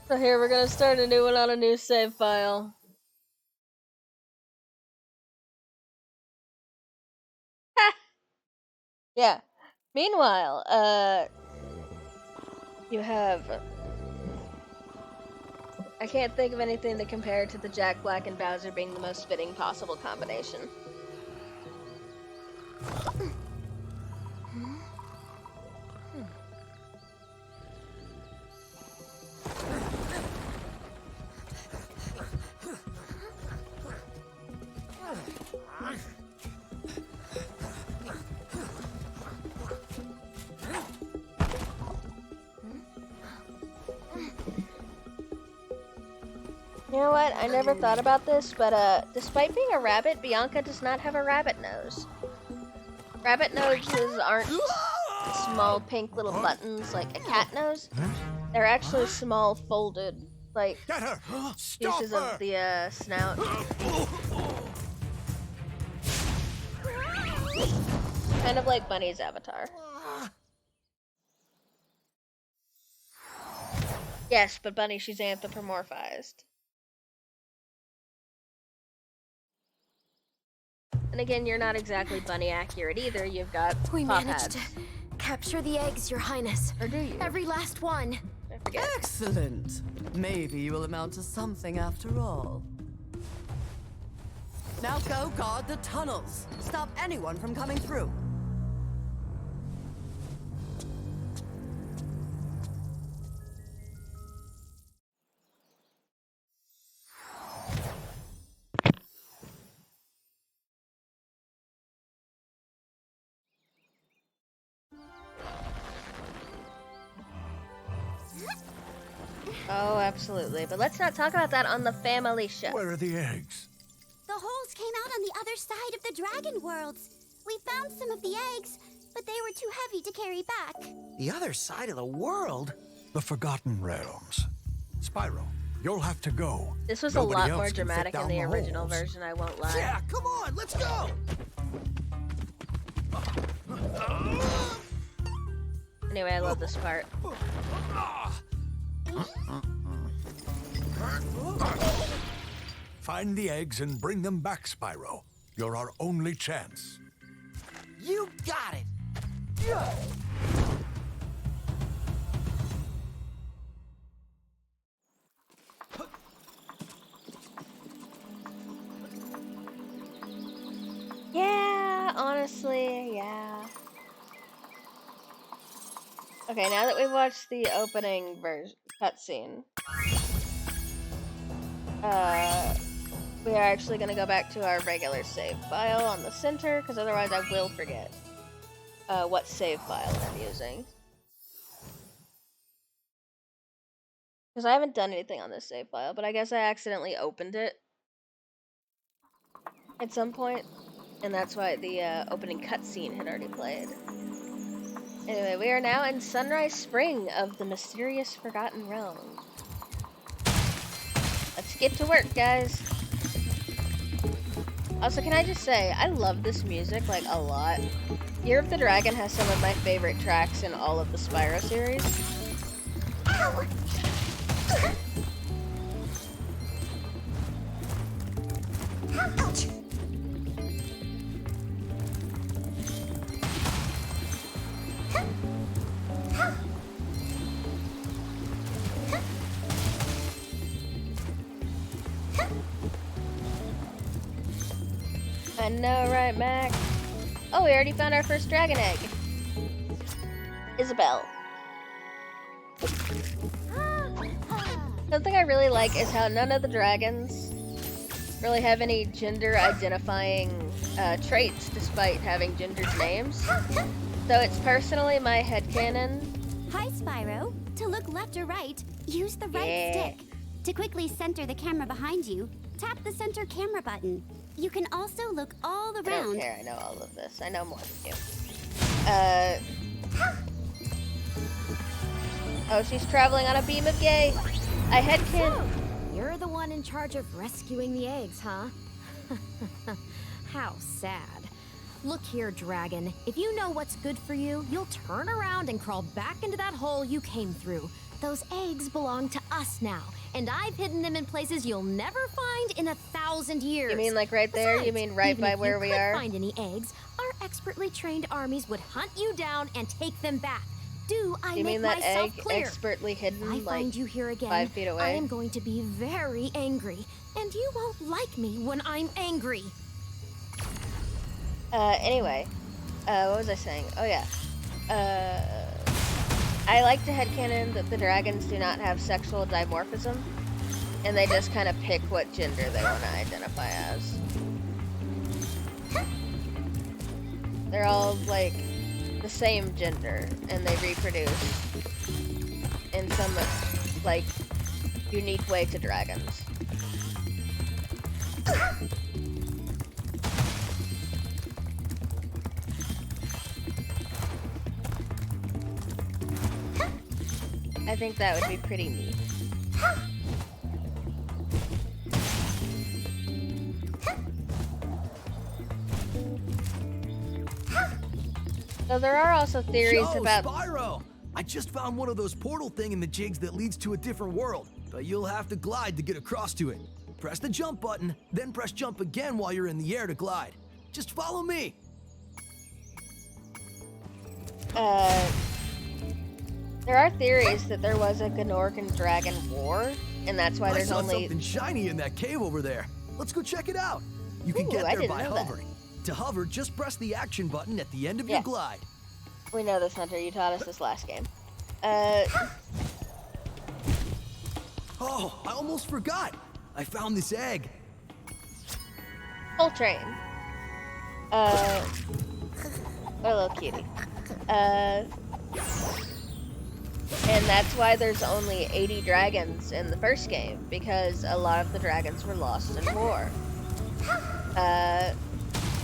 So here, we're gonna start a new one on a new save file. Yeah. Meanwhile, you have... I can't think of anything to compare to the Jack Black and Bowser being the most fitting possible combination. You know what? I never thought about this, but despite being a rabbit, Bianca does not have a rabbit nose. Rabbit noses aren't small pink little buttons like a cat nose. They're actually small folded, like, pieces of the snout. Kind of like Bunny's avatar. Yes, but Bunny, she's anthropomorphized. And again, you're not exactly bunny accurate either. You've got We paw managed pads. to capture the eggs, Your Highness. Or do you? Every last one. I forget. Excellent. Maybe you will amount to something after all. Now go guard the tunnels. Stop anyone from coming through. Oh, absolutely. But let's not talk about that on the family show. Where are the eggs? The holes came out on the other side of the dragon worlds. We found some of the eggs, but they were too heavy to carry back. The other side of the world? The Forgotten Realms. Spyro, you'll have to go. This was Nobody a lot else more can fit dramatic in down the the original holes. version, I won't lie. Yeah, come on, let's go! Anyway, I love this part. Find the eggs and bring them back, Spyro. You're our only chance. You got it! Yeah, honestly, yeah. Okay, now that we've watched the opening cutscene, we are actually going to go back to our regular save file on the center, because otherwise I will forget what save file I'm using. Because I haven't done anything on this save file, but I guess I accidentally opened it at some point, and that's why the opening cutscene had already played. Anyway, we are now in Sunrise Spring of the mysterious Forgotten Realms. Let's get to work, guys. Also, can I just say, I love this music, like, a lot. Year of the Dragon has some of my favorite tracks in all of the Spyro series. Ouch! I know, right, Mac? Oh, we already found our first dragon egg. Isabelle. Something I really like is how none of the dragons really have any gender-identifying traits, despite having gendered names. So it's personally my headcanon. Hi, Spyro. To look left or right, use the right stick. To quickly center the camera behind you, tap the center camera button. You can also look all around. I don't care, I know all of this. I know more than you. Oh, she's traveling on a beam of yay. I headcan. So, you're the one in charge of rescuing the eggs, huh? How sad. Look here, Dragon. If you know what's good for you, you'll turn around and crawl back into that hole you came through. Those eggs belong to us now, and I've hidden them in places you'll never find in 1,000 years. You mean like right there? Besides, You mean right even by if where you we could are? Find any eggs, our expertly trained armies would hunt you down and take them back. Do I You make mean that myself egg clear? expertly hidden, If I like, find you here again, 5 feet away? I am going to be very angry, and you won't like me when I'm angry. Anyway, what was I saying? Oh yeah. I like to headcanon that the dragons do not have sexual dimorphism, and they just kind of pick what gender they want to identify as. They're all, like, the same gender, and they reproduce in some, like, unique way to dragons. I think that would be pretty neat. So there are also theories Yo, about... Spyro! I just found one of those portal thingamajigs that leads to a different world, but you'll have to glide to get across to it. Press the jump button, then press jump again while you're in the air to glide. Just follow me. There are theories that there was a Gnorgon dragon war, and that's why I there's saw only... something shiny in that cave over there. Let's go check it out. You can Ooh, get I there didn't by know that. hovering. To hover, just press the action button at the end of your Yes. glide. We know this, Hunter. You taught us this last game. Oh, I almost forgot. I found this egg. Full train. What a little cutie. And that's why there's only 80 dragons in the first game, because a lot of the dragons were lost in war.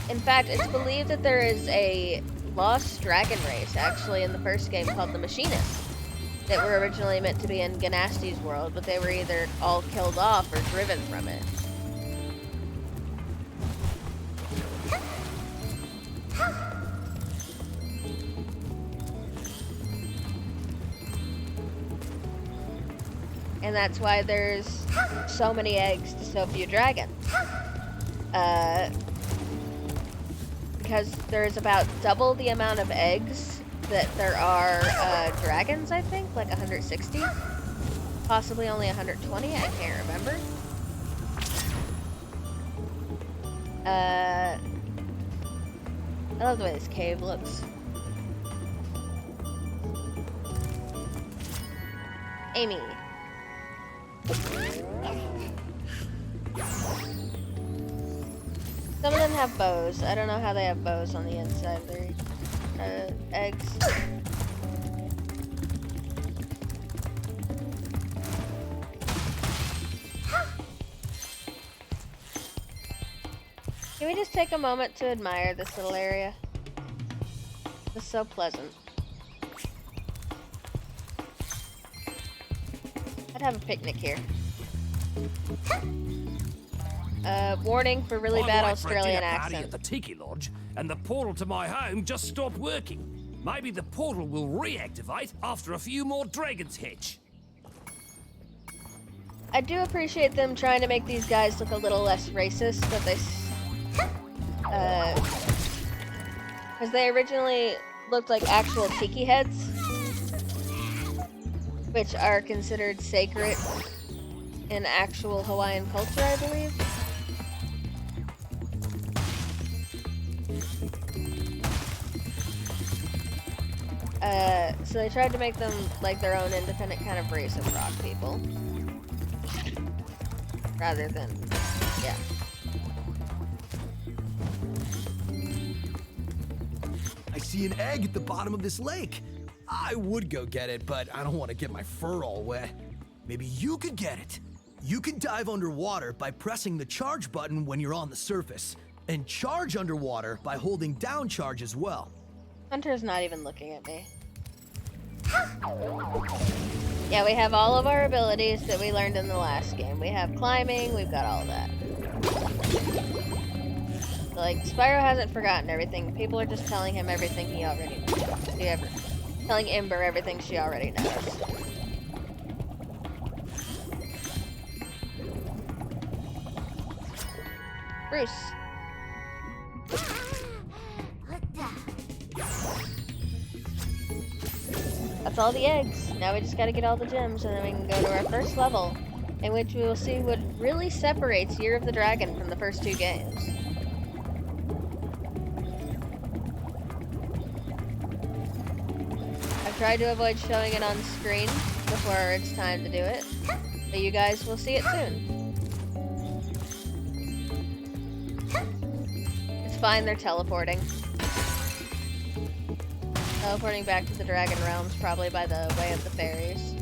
In fact, it's believed that there is a lost dragon race, actually, in the first game called the Machinists, that were originally meant to be in Ganasti's world, but they were either all killed off or driven from it. And that's why there's so many eggs to so few dragons. Because there's about double the amount of eggs that there are dragons, I think, like 160. Possibly only 120, I can't remember. I love the way this cave looks. Amy. Some of them have bows. I don't know how they have bows on the inside of their eggs. Can we just take a moment to admire this little area? It's so pleasant. I'd have a picnic here. Warning for really bad Australian accent. At the Tiki Lodge, and the portal to my home just stopped working. Maybe the portal will reactivate after a few more dragons hatch. I do appreciate them trying to make these guys look a little less racist, but because they originally looked like actual tiki heads, which are considered sacred in actual Hawaiian culture, I believe. So they tried to make them like their own independent kind of race of rock people. Rather than, yeah. I see an egg at the bottom of this lake. I would go get it, but I don't want to get my fur all wet. Maybe you could get it. You can dive underwater by pressing the charge button when you're on the surface, and charge underwater by holding down charge as well. Hunter's not even looking at me. Yeah, we have all of our abilities that we learned in the last game. We have climbing, we've got all of that. Like, Spyro hasn't forgotten everything. People are just telling him everything he already knows. Telling Ember everything she already knows. Bruce. That's all the eggs. Now we just gotta get all the gems, and then we can go to our first level, in which we will see what really separates Year of the Dragon from the first two games. I've tried to avoid showing it on screen before it's time to do it, but you guys will see it soon. It's fine, they're teleporting. Teleporting back to the Dragon Realms, probably by the way of the fairies.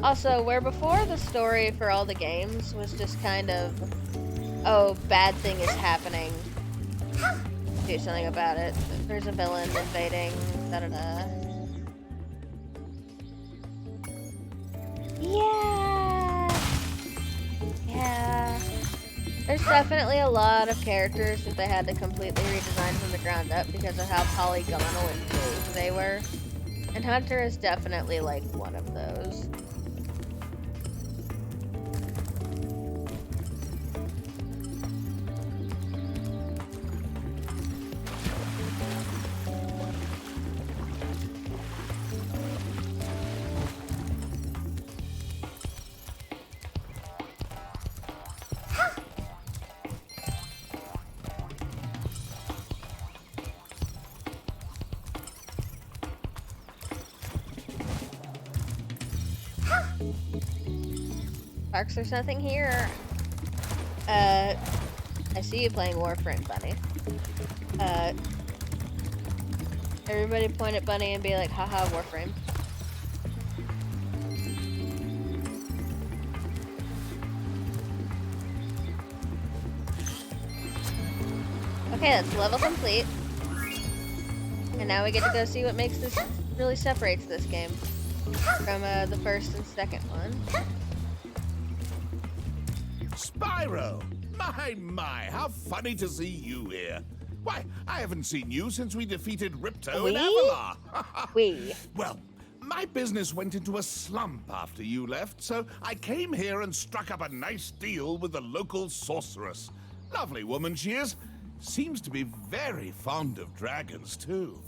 Also, where before the story for all the games was just kind of, oh, bad thing is happening, do something about it. There's a villain invading, da-da-da. Yeah. There's definitely a lot of characters that they had to completely redesign from the ground up because of how polygonal and big they were. And Hunter is definitely like one of those. Parks, there's nothing here. I see you playing Warframe, Bunny. Everybody point at Bunny and be like, haha, Warframe. Okay, that's level complete. And now we get to go see what makes this, really separates this game from the first and second one. Spyro! My, how funny to see you here. Why, I haven't seen you since we defeated Ripto and Avalar. Well, my business went into a slump after you left, so I came here and struck up a nice deal with the local sorceress. Lovely woman she is. Seems to be very fond of dragons, too.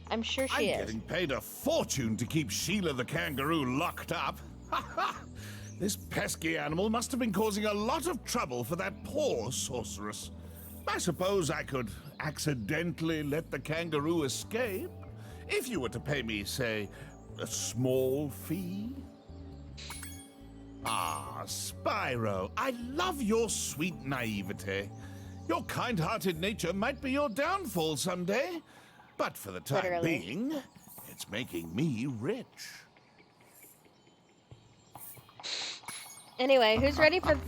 I'm sure she is. I'm getting paid a fortune to keep Sheila the kangaroo locked up. This pesky animal must have been causing a lot of trouble for that poor sorceress. I suppose I could accidentally let the kangaroo escape, if you were to pay me, say, a small fee. Ah, Spyro, I love your sweet naivete. Your kind-hearted nature might be your downfall someday, but for the time being, it's making me rich. Anyway, who's ready for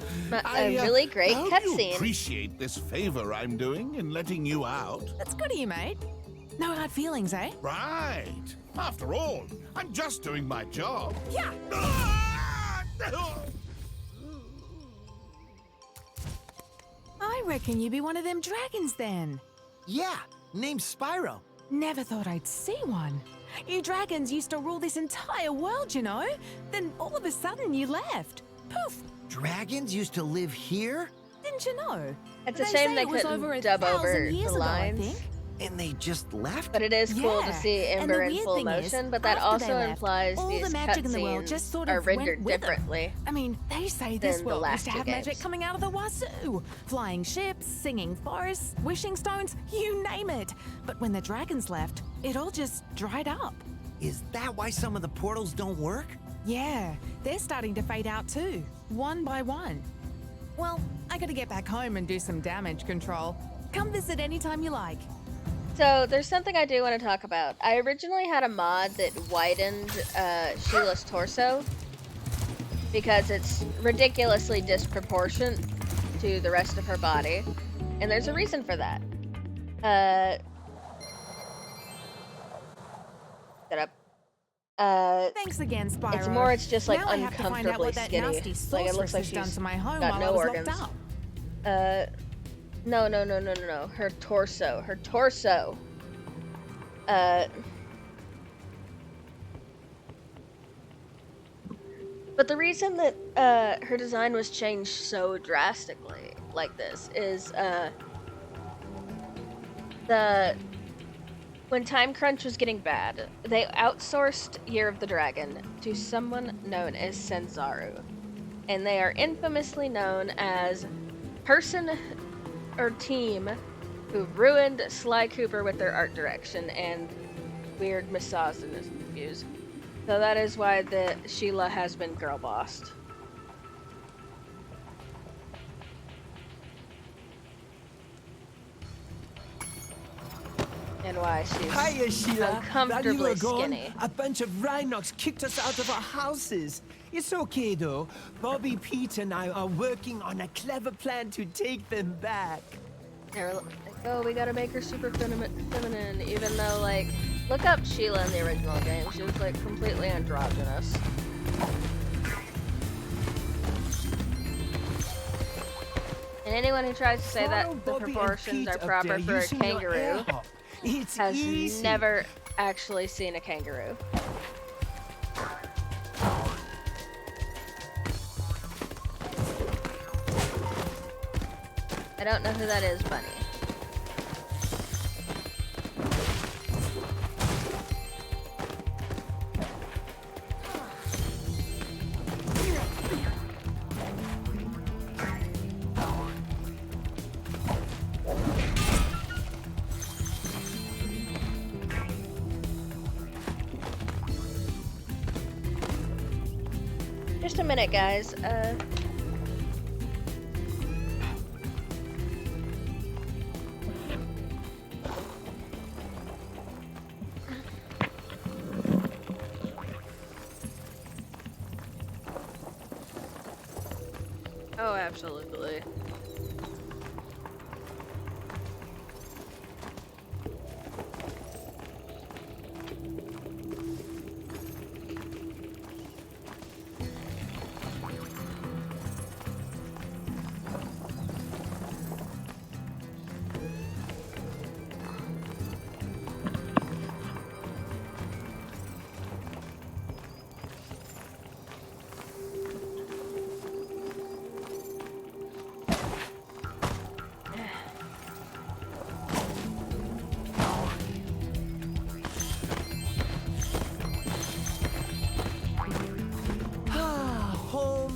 a really great cutscene? You appreciate this favor I'm doing in letting you out. That's good of you, mate. No hard feelings, eh? Right. After all, I'm just doing my job. Yeah. I reckon you be one of them dragons then. Yeah, name's Spyro. Never thought I'd see one. You dragons used to rule this entire world, you know? Then all of a sudden you left. Poof! Dragons used to live here? Didn't you know? It's a shame they couldn't dub over the lines. And they just left? But it is cool to see Ember in full motion, but that also implies these cutscenes are rendered differently. I mean, they say this world used to have magic coming out of the wazoo. Flying ships, singing forests, wishing stones, you name it. But when the dragons left, it all just dried up. Is that why some of the portals don't work? Yeah, they're starting to fade out too, one by one. Well, I gotta get back home and do some damage control. Come visit anytime you like. So, there's something I do want to talk about. I originally had a mod that widened Sheila's torso because it's ridiculously disproportionate to the rest of her body. And there's a reason for that. Shut up. Thanks again, Spyro. It's more, it's just like now uncomfortably skinny. Like it looks like she's done to my home got while no I was organs. locked up. No. Her torso. But the reason that her design was changed so drastically like this is when Time Crunch was getting bad, they outsourced Year of the Dragon to someone known as Senzaru. And they are infamously known as person or team who ruined Sly Cooper with their art direction and weird misogynist views. So that is why the Sheila has been girl bossed. And why she's Hiya, Sheila. uncomfortably While you were gone, skinny. a bunch of Rhinox kicked us out of our houses. It's okay, though. Bobby, Pete, and I are working on a clever plan to take them back. They're like, oh, we gotta make her super feminine, even though, like, look up Sheila in the original game. She was, like, completely androgynous. And anyone who tries to say that the proportions are proper for a kangaroo has never actually seen a kangaroo. I don't know who that is, Bunny. just a minute, guys. Oh, absolutely.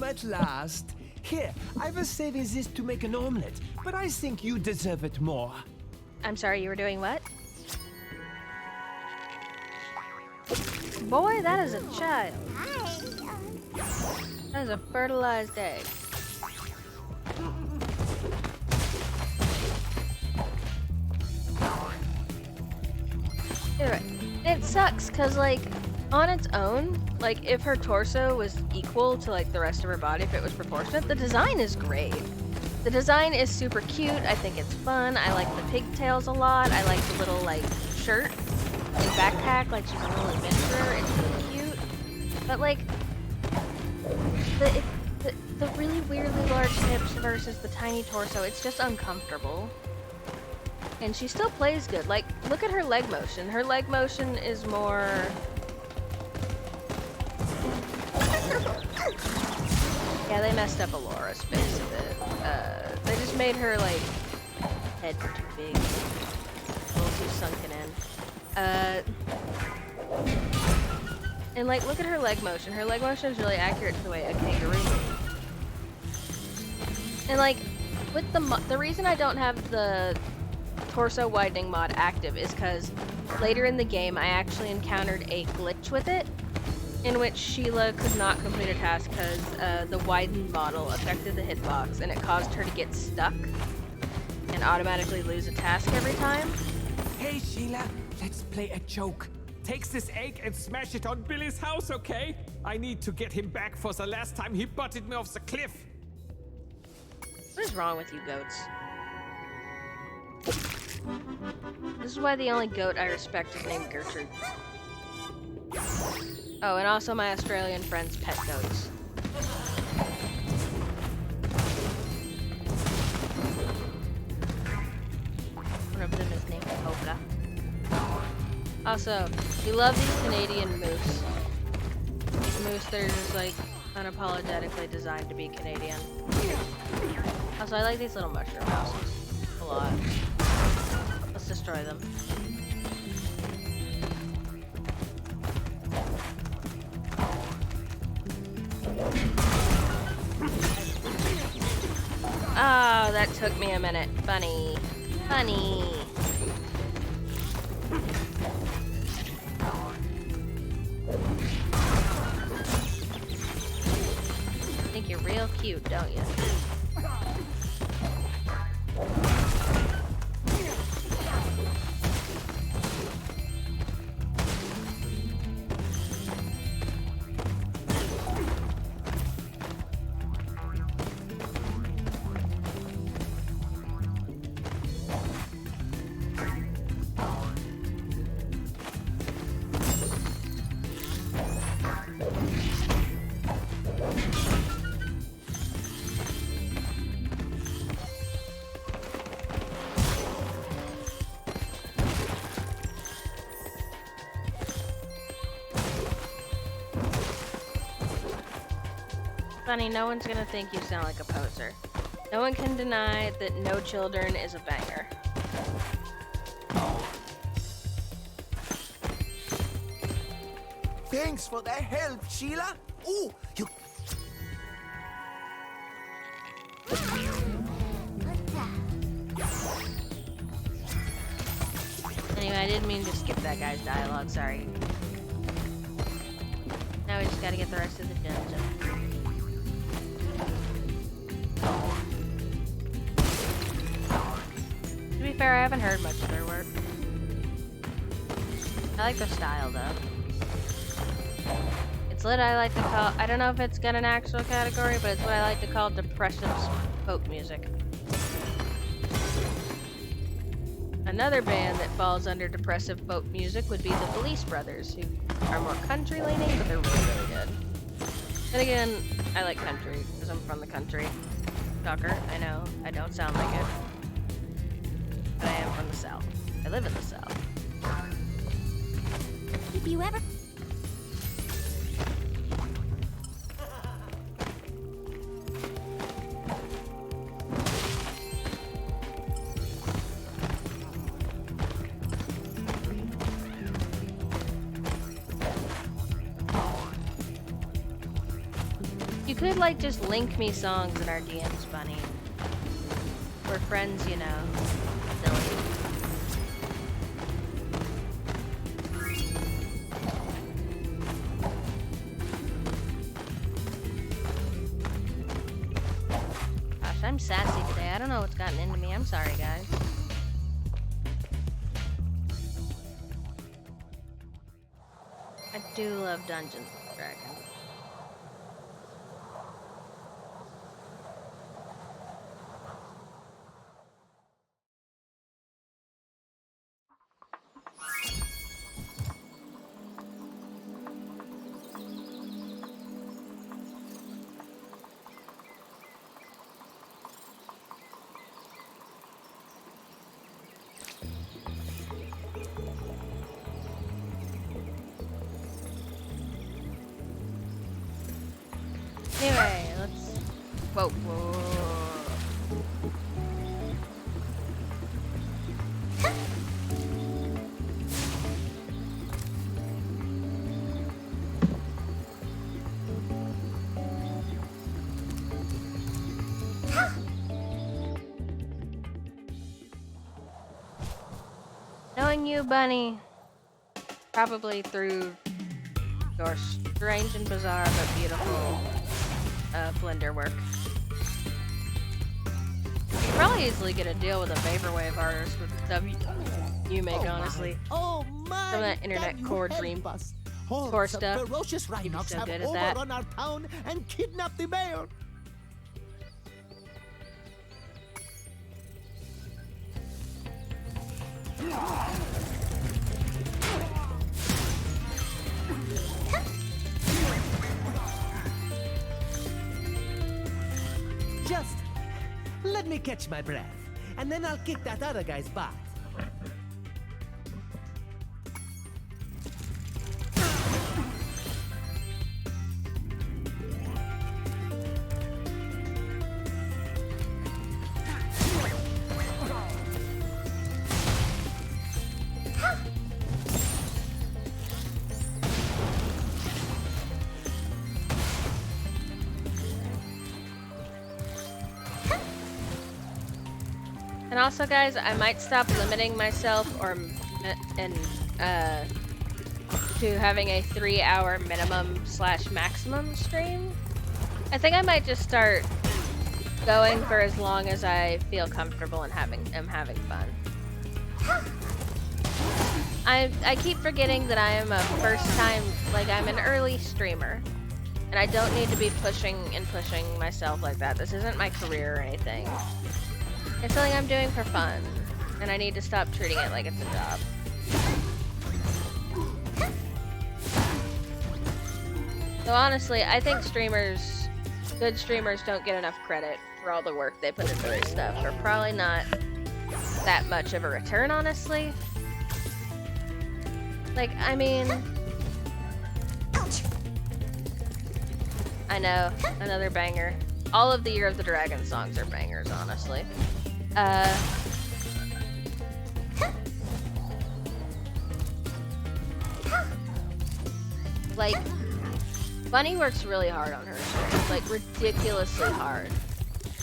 At last. Here, I was saving this to make an omelette, but I think you deserve it more. I'm sorry, you were doing what? Boy, that is a child. That is a fertilized egg. You're right. It sucks, cause like, on its own, like if her torso was equal to like the rest of her body, if it was proportionate, the design is great. The design is super cute. I think it's fun. I like the pigtails a lot. I like the little like shirt and backpack, like she's a little adventurer. It's really cute. But like the really weirdly large hips versus the tiny torso, it's just uncomfortable. And she still plays good. Like, look at her leg motion. Her leg motion is more... Yeah, they messed up Alora's face a bit. They just made her, like, head too big. A little too sunken in. And, like, look at her leg motion. Her leg motion is really accurate to the way a kangaroo moves. And, like, with the reason I don't have the torso widening mod active is because later in the game I actually encountered a glitch with it, in which Sheila could not complete a task because the widened model affected the hitbox and it caused her to get stuck and automatically lose a task every time. Hey Sheila, let's play a joke. Take this egg and smash it on Billy's house, okay? I need to get him back for the last time he butted me off the cliff. What is wrong with you goats? This is why the only goat I respect is named Gertrude. Oh, and also my Australian friend's pet goats. One of them is named Polka. Also, we love these Canadian moose. These moose that are just like unapologetically designed to be Canadian. Also, I like these little mushroom houses a lot. Let's destroy them. Oh, that took me a minute. Funny. Funny. Think you're real cute, don't you? Funny, no one's gonna think you sound like a poser. No one can deny that No Children is a banger. Thanks for the help, Sheila. Ooh, you... Anyway, I didn't mean to skip that guy's dialogue, sorry. Now we just gotta get the rest of the dungeon. To be fair, I haven't heard much of their work. I like their style though. It's lit. I like to call. I don't know if it's got an actual category, but it's what I like to call depressive folk music. Another band that falls under depressive folk music would be the Police Brothers, who are more country leaning, but they're really, really good. And again, I like country because I'm from the country. Shocker, I know, I don't sound like it. But I am from the South. I live in the South. If you ever... You could, like, just link me songs in our DMs, Bunny. We're friends, you know. Silly. Gosh, I'm sassy today. I don't know what's gotten into me. I'm sorry, guys. I do love Dungeons & Dragons. Anyway, let's... Whoa, whoa. Knowing you, Bunny, probably through your strange and bizarre but beautiful Blender work. You could probably easily get a deal with a vaporwave artist with the stuff you make, honestly. Oh my! Some of that internet core dream core stuff. Ferocious You'd be rhinos so have good at that. overrun our town and kidnapped the mayor. Just let me catch my breath, and then I'll kick that other guy's butt. And also, guys, I might stop limiting myself to having a 3-hour minimum / maximum stream. I think I might just start going for as long as I feel comfortable and am having fun. I keep forgetting that I am a first-time, like, I'm an early streamer. And I don't need to be pushing myself like that. This isn't my career or anything. It's something I'm doing for fun, and I need to stop treating it like it's a job. So honestly, I think good streamers don't get enough credit for all the work they put into their stuff, or probably not that much of a return, honestly. Like, I mean... I know, another banger. All of the Year of the Dragon songs are bangers, honestly. Like, Bunny works really hard on her show, like ridiculously hard.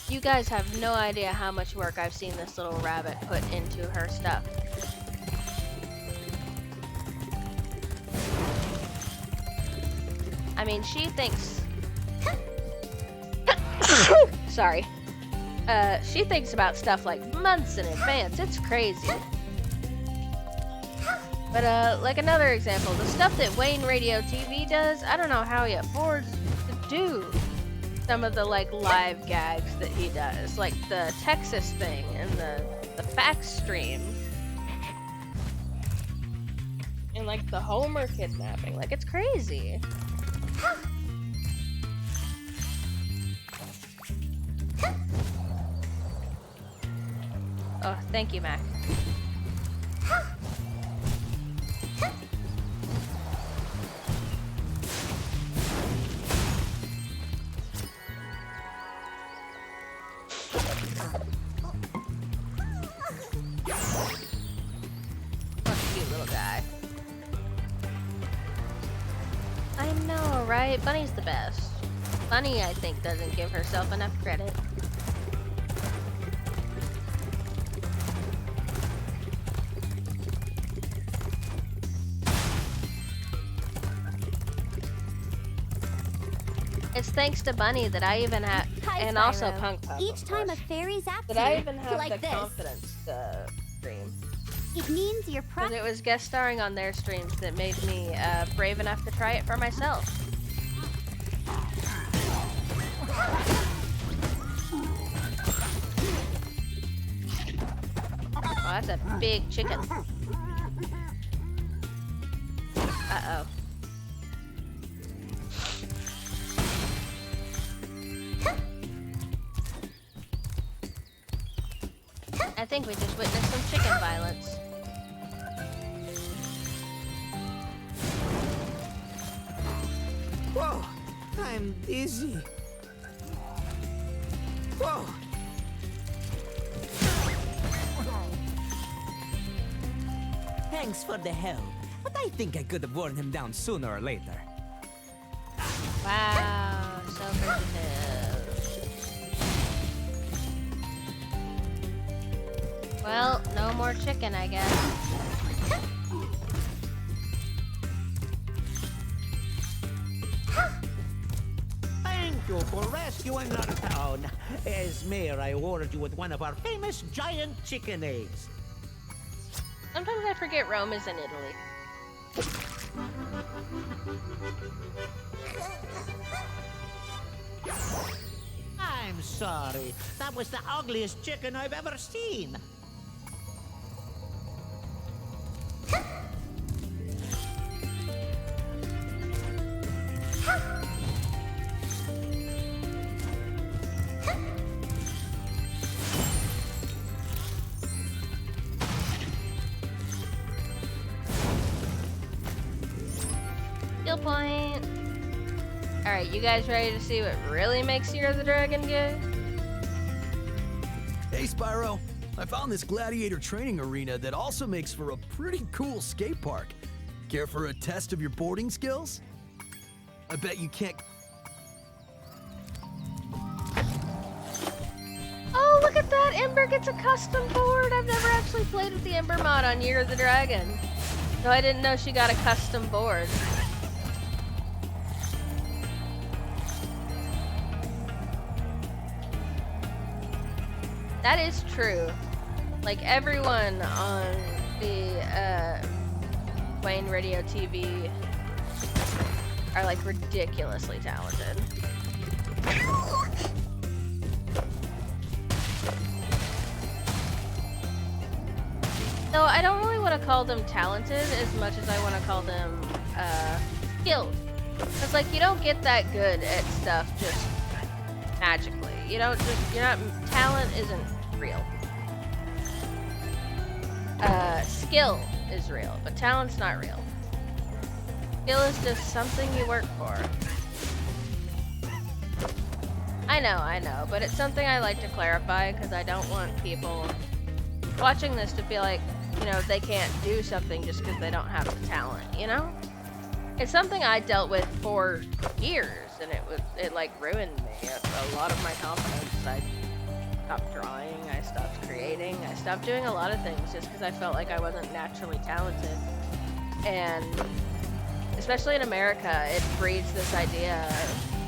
You guys have no idea how much work I've seen this little rabbit put into her stuff. I mean, she thinks... Sorry. She thinks about stuff like months in advance. It's crazy. But, like another example, the stuff that Wayne Radio TV does, I don't know how he affords to do some of the, like, live gags that he does. Like the Texas thing and the fax stream. And, like, the Homer kidnapping. Like, it's crazy. Oh, thank you, Mac. What a cute little guy. I know, right? Bunny's the best. Bunny, I think, doesn't give herself enough credit. It's thanks to Bunny that I even have, and Spyro. also Punk Pup, Each time a fairy zaps that I you, even have like the this, confidence to stream. it means you're Because it was guest starring on their streams that made me brave enough to try it for myself. Oh, that's a big chicken. Uh-oh. I think we just witnessed some chicken violence. Whoa, I'm dizzy. Whoa. Thanks for the help, but I think I could have worn him down sooner or later. Wow, so appreciative. Well, no more chicken, I guess. Thank you for rescuing our town. As mayor, I awarded you with one of our famous giant chicken eggs. Sometimes I forget Rome is in Italy. I'm sorry. That was the ugliest chicken I've ever seen. Skill point. Alright, you guys ready to see what really makes Year of the Dragon good? Hey, Spyro. I found this gladiator training arena that also makes for a pretty cool skate park. Care for a test of your boarding skills? I bet you can't... Oh, look at that! Ember gets a custom board! I've never actually played with the Ember mod on Year of the Dragon. So I didn't know she got a custom board. That is true. Like, everyone on the Wayne Radio TV are, like, ridiculously talented. So I don't really want to call them talented as much as I want to call them skilled. Because, like, you don't get that good at stuff just magically. You don't just, talent isn't real. Skill is real, but talent's not real. Skill is just something you work for. I know, but it's something I like to clarify because I don't want people watching this to feel like, they can't do something just because they don't have the talent, It's something I dealt with for years, and it like ruined me. A lot of my confidence. I stopped drawing, I stopped creating, I stopped doing a lot of things just because I felt like I wasn't naturally talented. And especially in America, it breeds this idea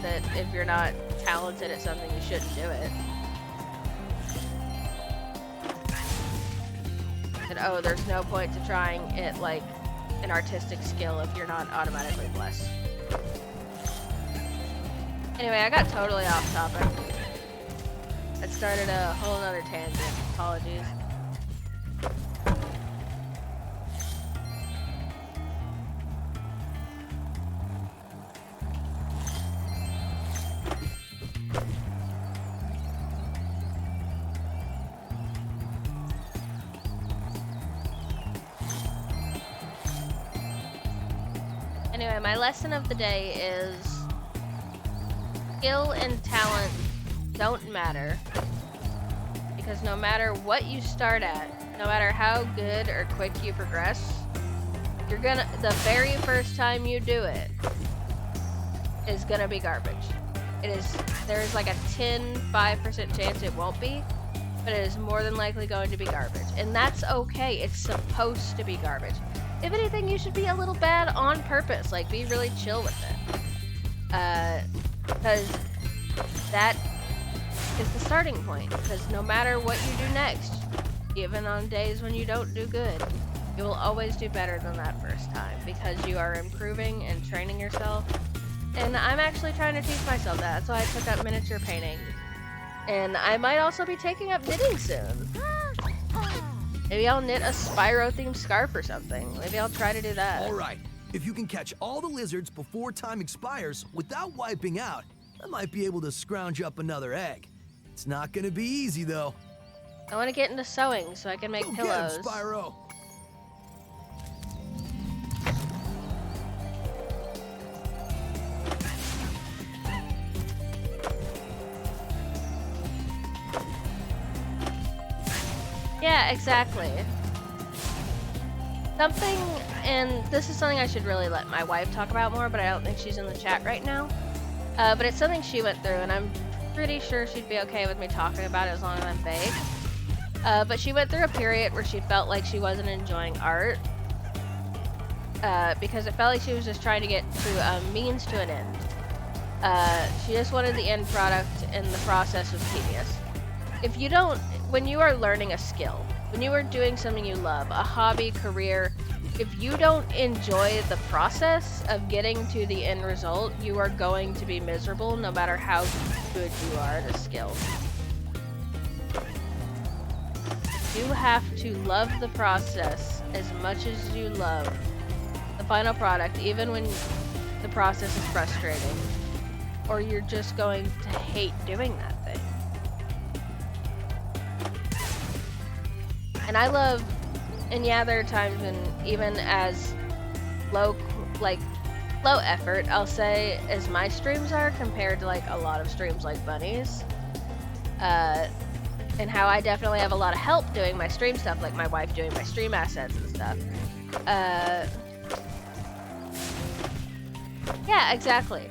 that if you're not talented at something, you shouldn't do it. And oh, there's no point to trying it like an artistic skill if you're not automatically blessed. Anyway, I got totally off topic. It started a whole nother tangent. Apologies. Anyway, my lesson of the day is skill and talent don't matter, because no matter what you start at, no matter how good or quick you progress, you're gonna, the very first time you do it is gonna be garbage. There's like a 5% chance it won't be, but it is more than likely going to be garbage. And that's okay, it's supposed to be garbage. If anything, you should be a little bad on purpose, like be really chill with it. Because that is the starting point. Because no matter what you do next, even on days when you don't do good, you will always do better than that first time, because you are improving and training yourself. And I'm actually trying to teach myself that. That's why I took up miniature painting. And I might also be taking up knitting soon. Maybe I'll knit a Spyro-themed scarf or something. Maybe I'll try to do that. All right. If you can catch all the lizards before time expires without wiping out, I might be able to scrounge up another egg. It's not gonna be easy, though. I want to get into sewing so I can make pillows. Get him, Spyro. Yeah, exactly. Something, and this is something I should really let my wife talk about more, but I don't think she's in the chat right now. But it's something she went through, and I'm pretty sure she'd be okay with me talking about it as long as I'm vague. But she went through a period where she felt like she wasn't enjoying art, because it felt like she was just trying to get to a means to an end. She just wanted the end product, and the process was tedious. If you don't, when you are learning a skill, when you are doing something you love, a hobby, career, if you don't enjoy the process of getting to the end result, you are going to be miserable no matter how good you are at a skill. You have to love the process as much as you love the final product, even when the process is frustrating, or you're just going to hate doing that thing. And I love, and yeah, there are times when even as low effort, I'll say, as my streams are compared to like a lot of streams like Bunny's, and how I definitely have a lot of help doing my stream stuff, like my wife doing my stream assets and stuff. Yeah, exactly.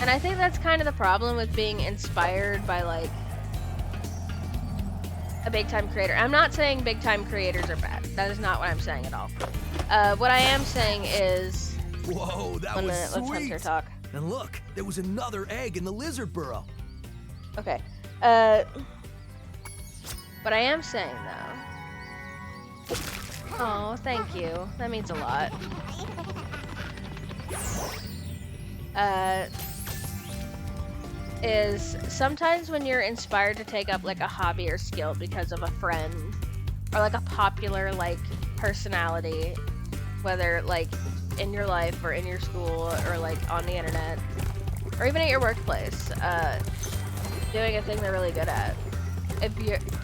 And I think that's kind of the problem with being inspired by, like, a big-time creator. I'm not saying big-time creators are bad. That is not what I'm saying at all. What I am saying is... Whoa, that was sweet! Let's Hunter talk. And look, there was another egg in the lizard burrow. Okay. What I am saying, though... Oh, thank you. That means a lot. Is sometimes when you're inspired to take up like a hobby or skill because of a friend or like a popular like personality, whether like in your life or in your school or like on the internet or even at your workplace, doing a thing they're really good at.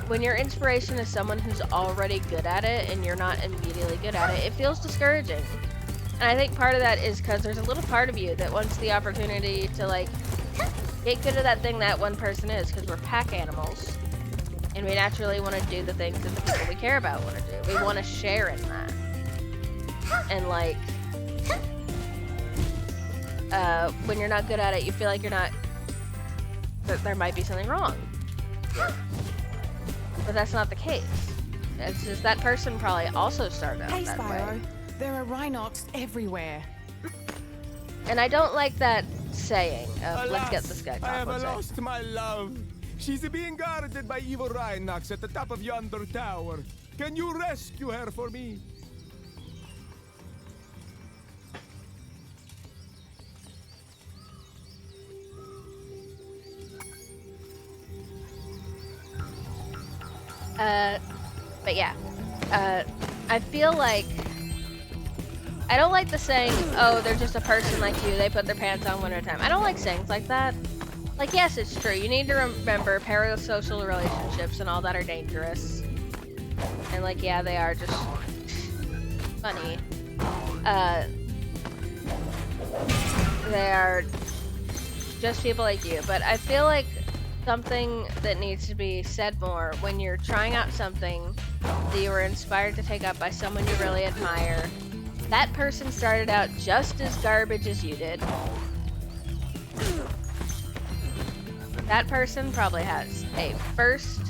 When your inspiration is someone who's already good at it and you're not immediately good at it, it feels discouraging. And I think part of that is because there's a little part of you that wants the opportunity to like get good at that thing that one person is, because we're pack animals. And we naturally want to do the things that the people we care about want to do. We want to share in that. And like, when you're not good at it, you feel like you're not, that there might be something wrong. But that's not the case. It's just that person probably also started out that way. There are Rhinox everywhere. And I don't like that saying of, Alas, let's get this guy I talk. have lost my love. She's being guarded by evil Rhinox at the top of yonder tower. Can you rescue her for me? But yeah. I feel like I don't like the saying, oh, they're just a person like you, they put their pants on one at a time. I don't like sayings like that. Like, yes, it's true. You need to remember parasocial relationships and all that are dangerous. And, like, yeah, they are just funny. They are just people like you. But I feel like something that needs to be said more when you're trying out something that you were inspired to take up by someone you really admire. That person started out just as garbage as you did. That person probably has a first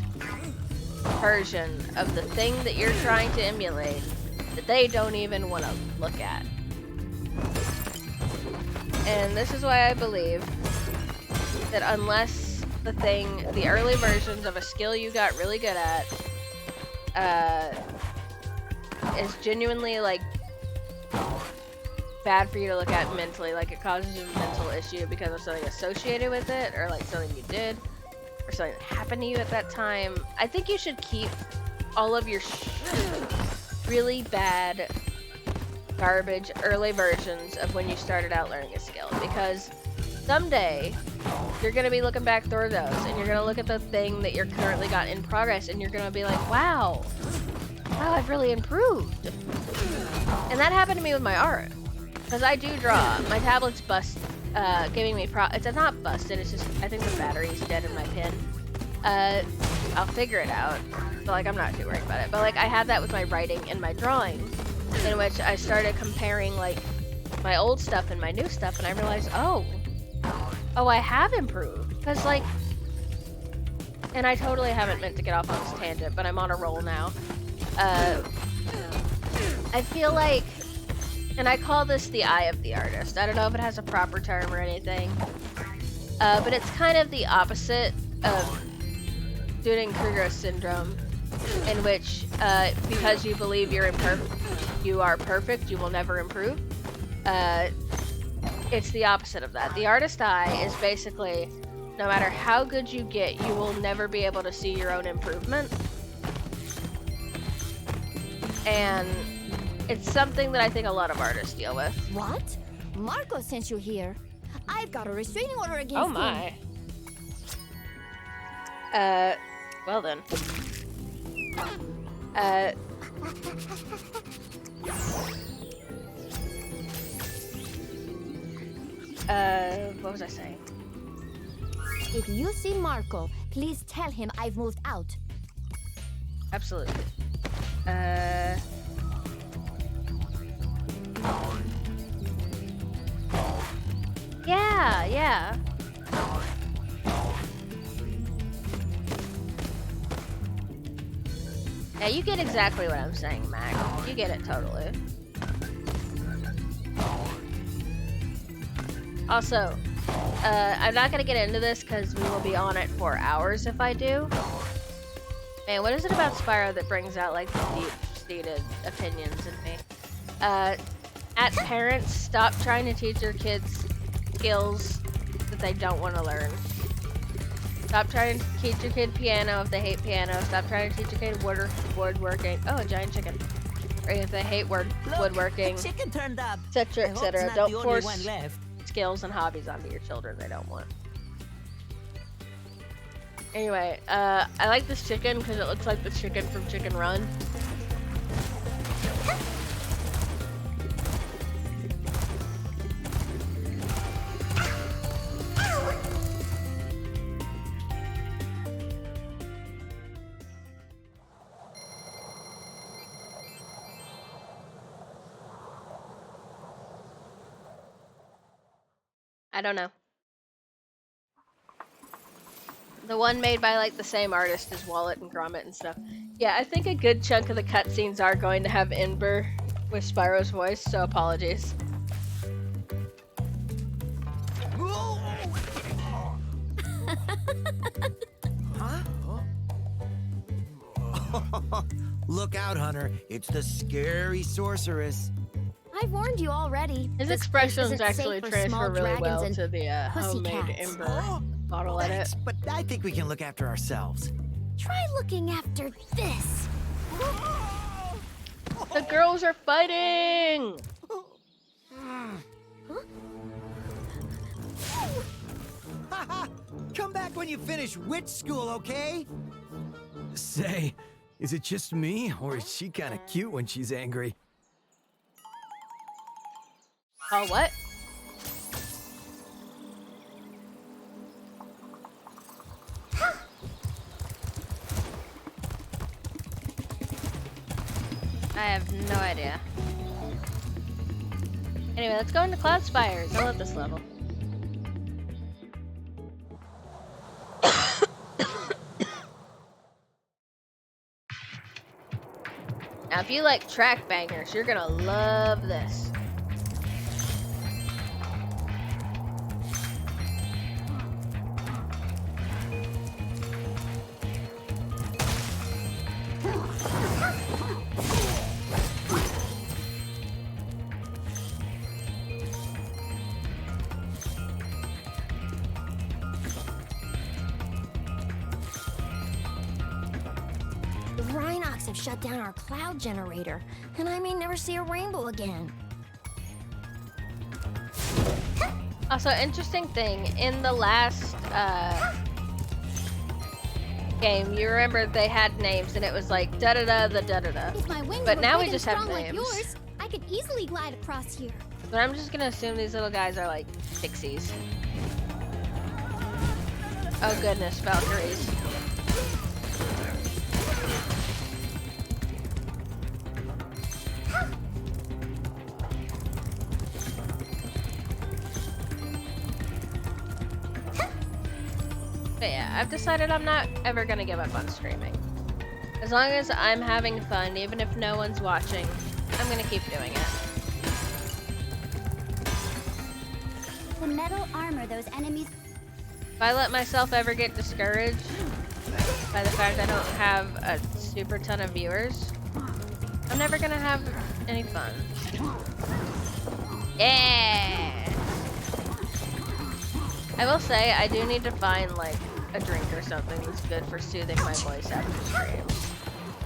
version of the thing that you're trying to emulate that they don't even want to look at. And this is why I believe that unless the early versions of a skill you got really good at is genuinely like bad for you to look at mentally, like it causes you a mental issue because of something associated with it, or like something you did, or something that happened to you at that time, I think you should keep all of your really bad, garbage, early versions of when you started out learning a skill, because someday you're going to be looking back through those, and you're going to look at the thing that you're currently got in progress, and you're going to be like, wow, I've really improved. And that happened to me with my art. Because I do draw. My tablet's giving me it's not busted, it's just, I think the battery's dead in my pin. I'll figure it out. So, like, I'm not too worried about it. But, like, I had that with my writing and my drawing, in which I started comparing, like, my old stuff and my new stuff, and I realized, oh, I have improved. Because, like, and I totally haven't meant to get off on this tangent, but I'm on a roll now. I feel like, and I call this the eye of the artist. I don't know if it has a proper term or anything. But it's kind of the opposite of Dunning-Kruger syndrome, in which, because you believe you are perfect, you will never improve. It's the opposite of that. The artist eye is basically, no matter how good you get, you will never be able to see your own improvement. And it's something that I think a lot of artists deal with. What? Marco sent you here. I've got a restraining order against him. Oh my. Well then. What was I saying? If you see Marco, please tell him I've moved out. Absolutely. Yeah. Yeah, you get exactly what I'm saying, Mac. You get it totally. Also, I'm not gonna get into this because we will be on it for hours if I do. Man, what is it about Spyro that brings out, like, the deep-seated opinions in me? At parents, stop trying to teach your kids skills that they don't want to learn. Stop trying to teach your kid piano if they hate piano. Stop trying to teach your kid woodworking. Oh, a giant chicken. Or if they hate woodworking. A chicken turned up. Etc., etc. Don't force left. skills and hobbies onto your children they don't want. Anyway, I like this chicken because it looks like the chicken from Chicken Run. I don't know. The one made by, like, the same artist as Wallet and Gromit and stuff. Yeah, I think a good chunk of the cutscenes are going to have Ember with Spyro's voice, so apologies. look out, Hunter. It's the scary sorceress. I've warned you already. His This expressions place isn't actually safe for small transfer really well dragons to and the homemade pussycats. Ember bottle edit. Thanks, but I think we can look after ourselves. Try looking after this. The girls are fighting! Haha! Come back when you finish witch school, okay? Say, is it just me, or is she kind of cute when she's angry? Oh, what? I have no idea. Anyway, let's go into Cloud Spires. I love this level. Now, if you like track bangers, you're gonna love this. Have shut down our cloud generator, and I may never see a rainbow again. Also, interesting thing, in the last game, you remember they had names and it was like da-da-da, the da-da-da. If my wings But were now big we just and have strong names. like yours, I could easily glide across here. But I'm just gonna assume these little guys are like pixies. Oh goodness, Valkyries. But yeah, I've decided I'm not ever gonna give up on streaming. As long as I'm having fun, even if no one's watching, I'm gonna keep doing it. The metal armor those enemies... If I let myself ever get discouraged by the fact I don't have a super ton of viewers, I'm never gonna have any fun. Yeah! I will say, I do need to find, like, a drink or something that's good for soothing my voice after streams.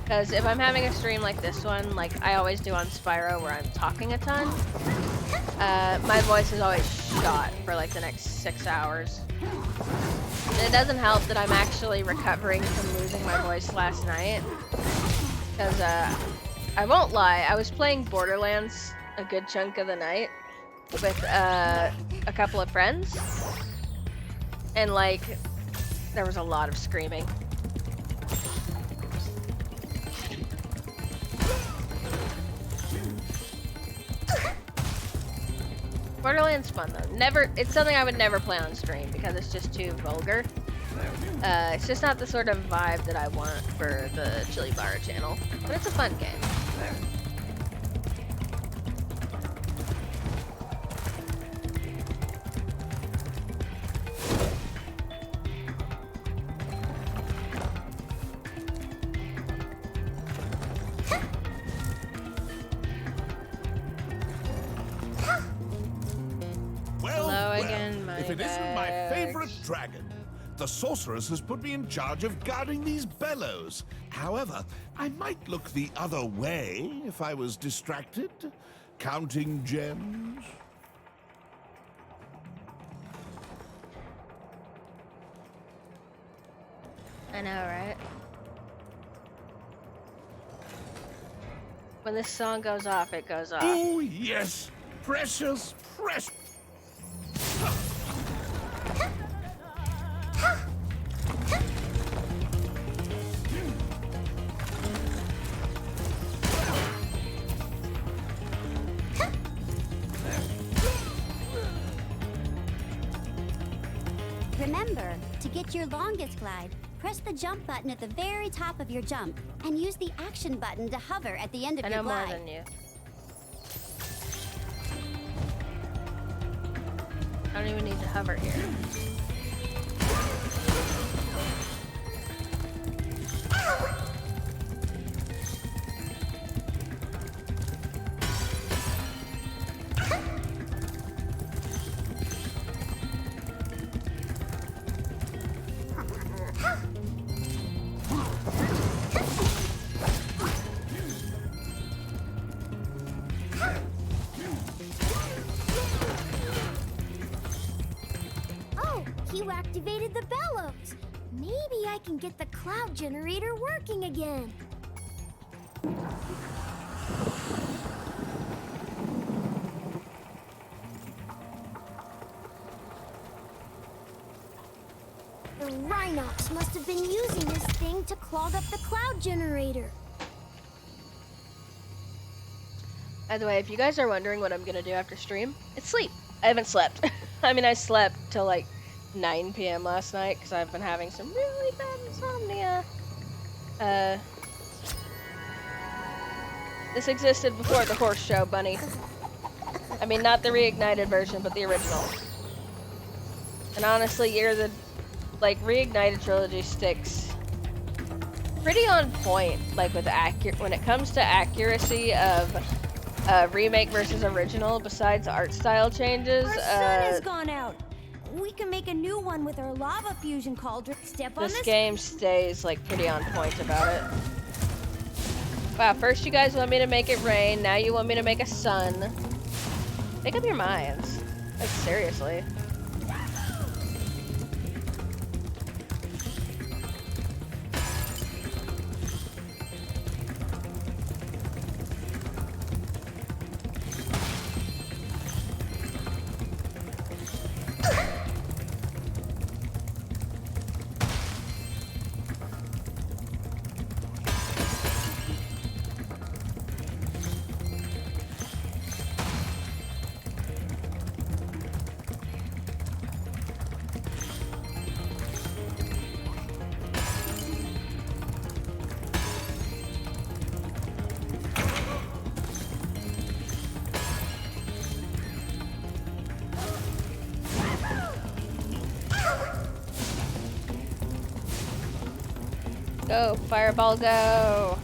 Because if I'm having a stream like this one, like I always do on Spyro where I'm talking a ton, my voice is always shot for like the next 6 hours. And it doesn't help that I'm actually recovering from losing my voice last night. Because, I won't lie, I was playing Borderlands a good chunk of the night with, a couple of friends. And like, there was a lot of screaming. Borderlands fun though. It's something I would never play on stream because it's just too vulgar. It's just not the sort of vibe that I want for the Chili Bar channel. But it's a fun game. If it isn't my favorite dragon. The sorceress has put me in charge of guarding these bellows. However, I might look the other way if I was distracted. Counting gems. I know, right? When this song goes off, it goes off. Oh, yes. Precious, precious. Remember, to get your longest glide, press the jump button at the very top of your jump, and use the action button to hover at the end of your glide. I know more than you. I don't even need to hover here. you activated the bellows. Maybe I can get the cloud generator working again. The Rhinox must have been using this thing to clog up the cloud generator. By the way, if you guys are wondering what I'm gonna do after stream, it's sleep. I haven't slept. I mean, I slept till like 9 p.m. last night because I've been having some really bad insomnia. This existed before the horse show, Bunny. I mean, not the reignited version, but the original. And honestly, you're the reignited trilogy sticks pretty on point, like with when it comes to accuracy of remake versus original. Besides art style changes, Our sun has gone out. We can make a new one with our lava fusion cauldron. Step on this game stays like pretty on point about it. Wow, first you guys want me to make it rain, now you want me to make a sun. Make up your minds. Like, seriously. Go, fireball, go!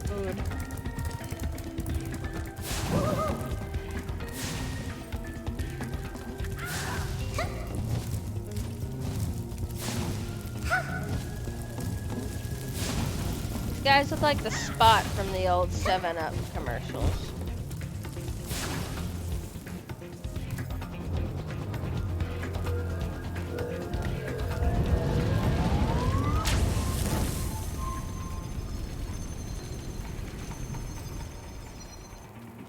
Food. These guys look like the Spot from the old 7-Up commercials.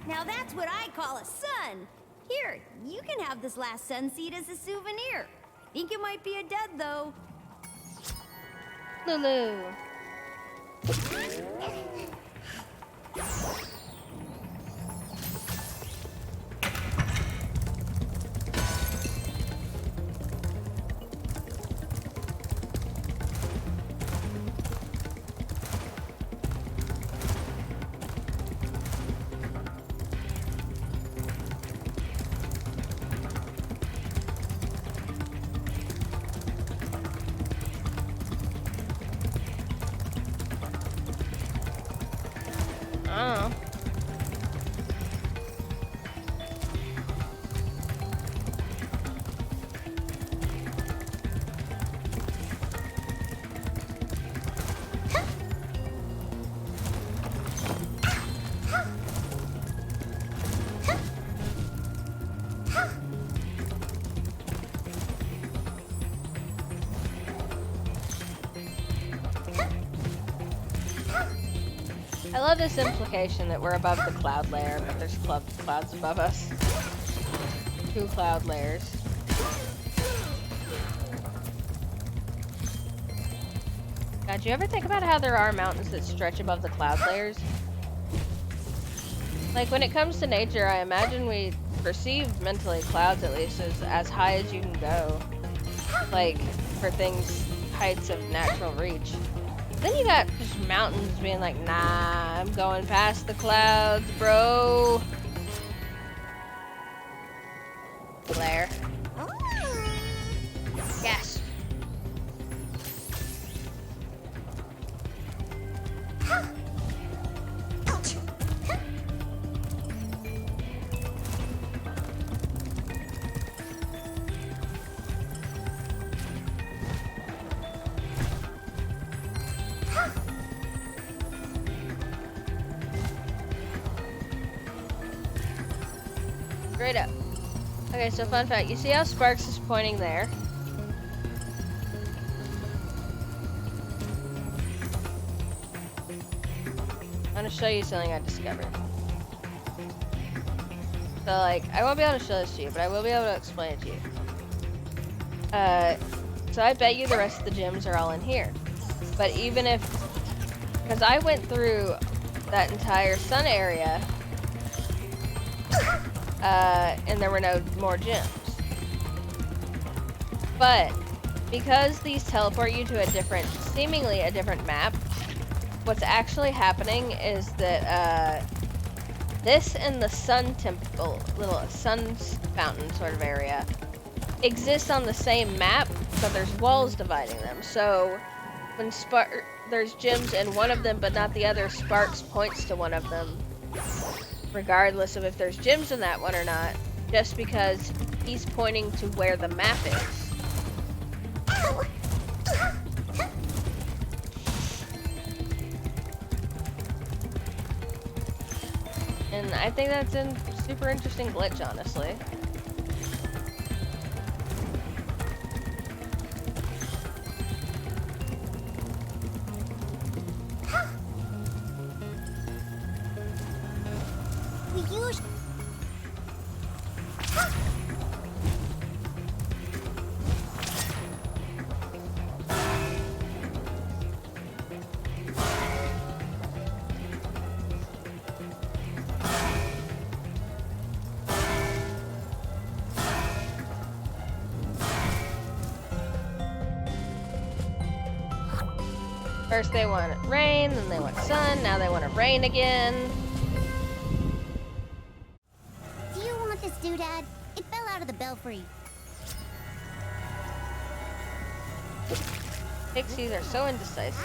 Now that's what I call a sun. Here, you can have this last sun seed as a souvenir. I think it might be a dud, though. Lulu. Oh. I love this implication that we're above the cloud layer, but there's clouds above us. 2 cloud layers. God, do you ever think about how there are mountains that stretch above the cloud layers? Like, when it comes to nature, I imagine we perceive mentally clouds, at least, as high as you can go. Like, for things, heights of natural reach. Then you got just mountains being like, nah, I'm going past the clouds, bro. Glare. Yes. Straight up. Okay, so fun fact. You see how Sparks is pointing there? I'm gonna show you something I discovered. So, like, I won't be able to show this to you, but I will be able to explain it to you. So I bet you the rest of the gyms are all in here. But even if... Because I went through that entire sun area, and there were no more gyms. But because these teleport you to a different, seemingly a different map, what's actually happening is that this and the sun temple, little sun fountain sort of area, exists on the same map, but there's walls dividing them. So when there's gyms in one of them but not the other, Sparks points to one of them, regardless of if there's gyms in that one or not, just because he's pointing to where the map is. And I think that's a super interesting glitch, honestly. First they want rain, then they want sun, now they want it rain again. Do you want this doodad? It fell out of the belfry. Pixies are so indecisive.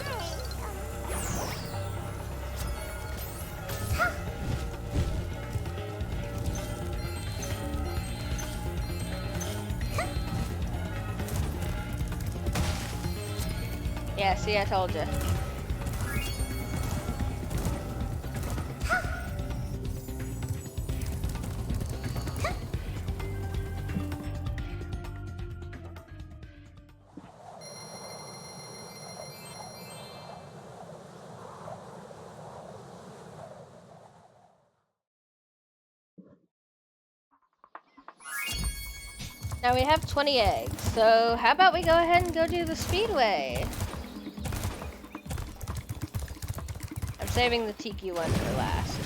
Yeah, see, I told you. Now we have 20 eggs, so how about we go ahead and go do the speedway? I'm saving the tiki one for last.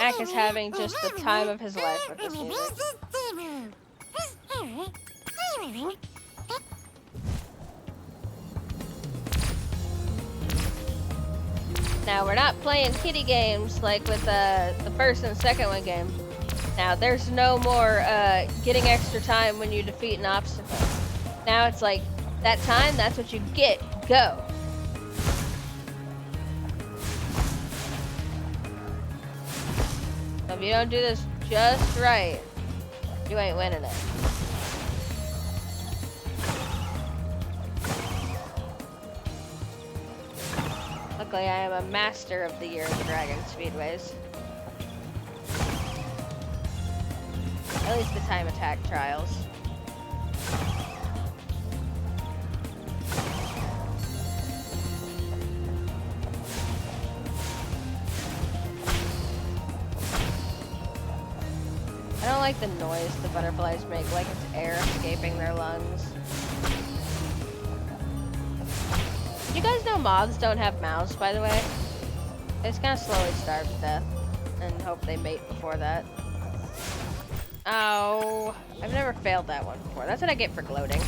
Mac is having just the time of his life with this music. Now, we're not playing kiddie games like with the first and second one game. Now, there's no more getting extra time when you defeat an obstacle. Now it's like, that time, that's what you get. Go. So if you don't do this just right, you ain't winning it. Luckily, I am a master of the Year of the Dragon speedways. At least the time attack trials. I don't like the noise the butterflies make, like it's air escaping their lungs. You guys know moths don't have mouths, by the way? They just kind of slowly starve to death and hope they mate before that. Oh, I've never failed that one before. That's what I get for gloating.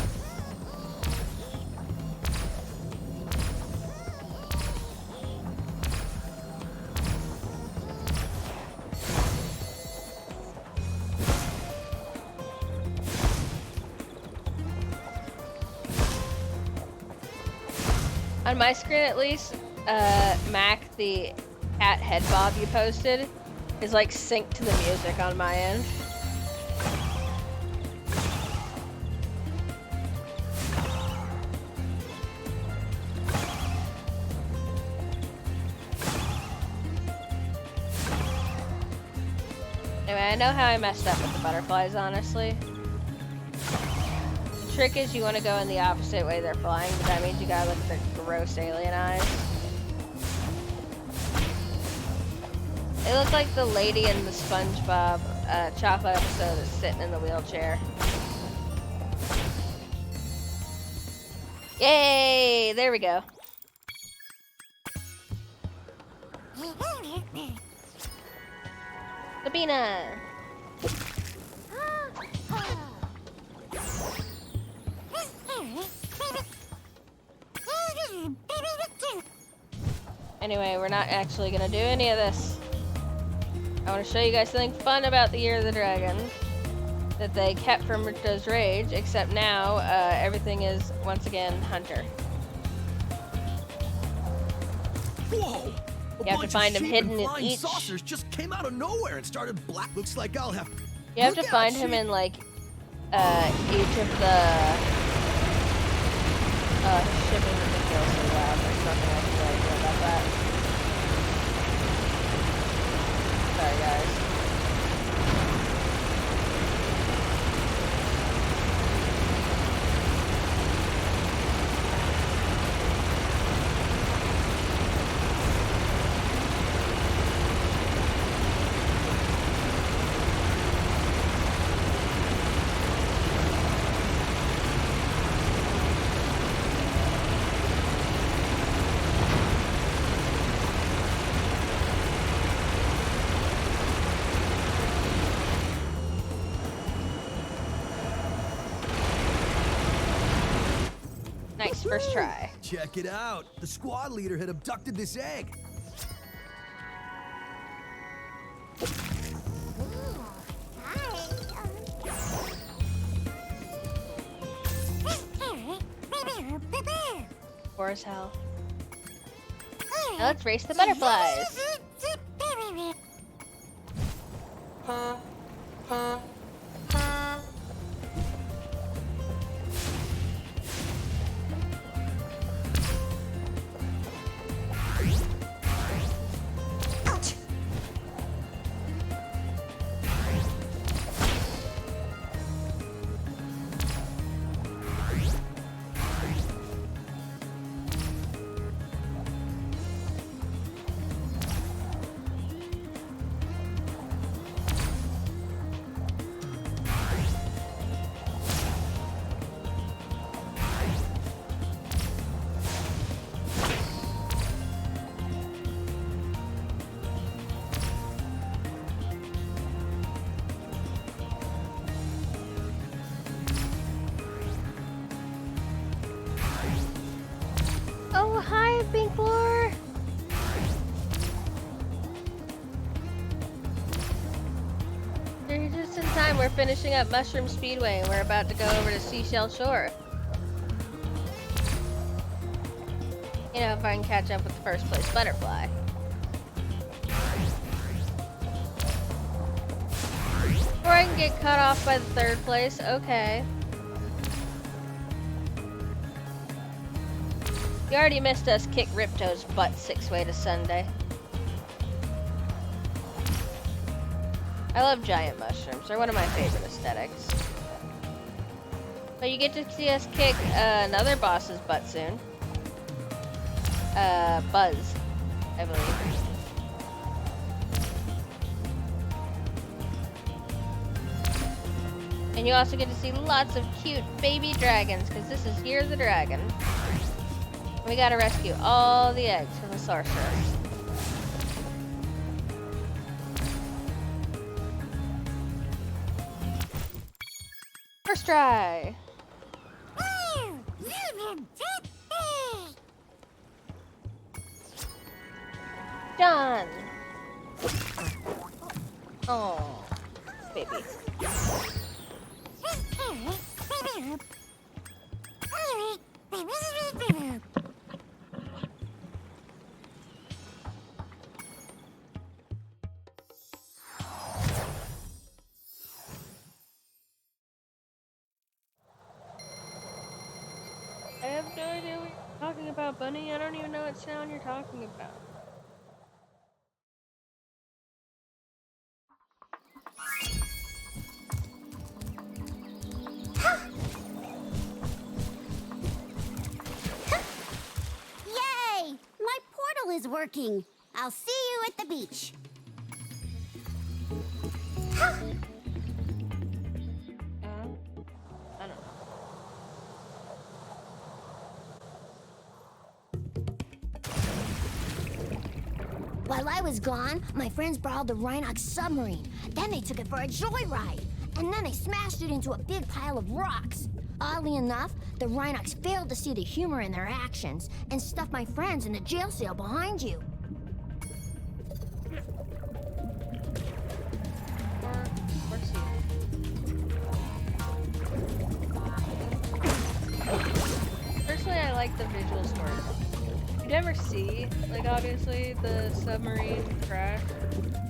On my screen, at least, Mac, the cat head bob you posted is like synced to the music on my end. Anyway, I know how I messed up with the butterflies, honestly. The trick is you want to go in the opposite way they're flying, but that means you gotta look at the gross alien eyes. They look like the lady in the SpongeBob chocolate episode that's sitting in the wheelchair. Yay! There we go. Sabina! Anyway, we're not actually gonna do any of this. I want to show you guys something fun about the Year of the Dragon that they kept from Ripto's Rage, except now everything is once again Hunter. Whoa! You have to find him hidden in each. Saucers just came out of nowhere and started black. Looks like I'll have. You have to find him in like each of the shipping ridiculous so loud. There's nothing I can really do about that. Sorry, guys. Nice, first try. Check it out. The squad leader had abducted this egg. Poor as hell. Now let's race the butterflies. Oh, hi, Pink Floor. You're just in time. We're finishing up Mushroom Speedway and we're about to go over to Seashell Shore. You know, if I can catch up with the first place butterfly. Or I can get cut off by the third place. Okay. You already missed us kick Ripto's butt 6-way to Sunday. I love giant mushrooms. They're one of my favorite aesthetics. But you get to see us kick another boss's butt soon. Buzz, I believe. And you also get to see lots of cute baby dragons, because this is Year of the Dragon. We gotta rescue all the eggs from the Sorceress. First try! Done! Oh, baby. about, Bunny? I don't even know what sound you're talking about. Yay! My portal is working. I'll see you at the beach. I don't know. While I was gone, my friends borrowed the Rhinox submarine. Then they took it for a joyride. And then they smashed it into a big pile of rocks. Oddly enough, the Rhinox failed to see the humor in their actions and stuffed my friends in the jail cell behind you. Personally, I like the visual story. You never see, like, obviously, the submarine crash.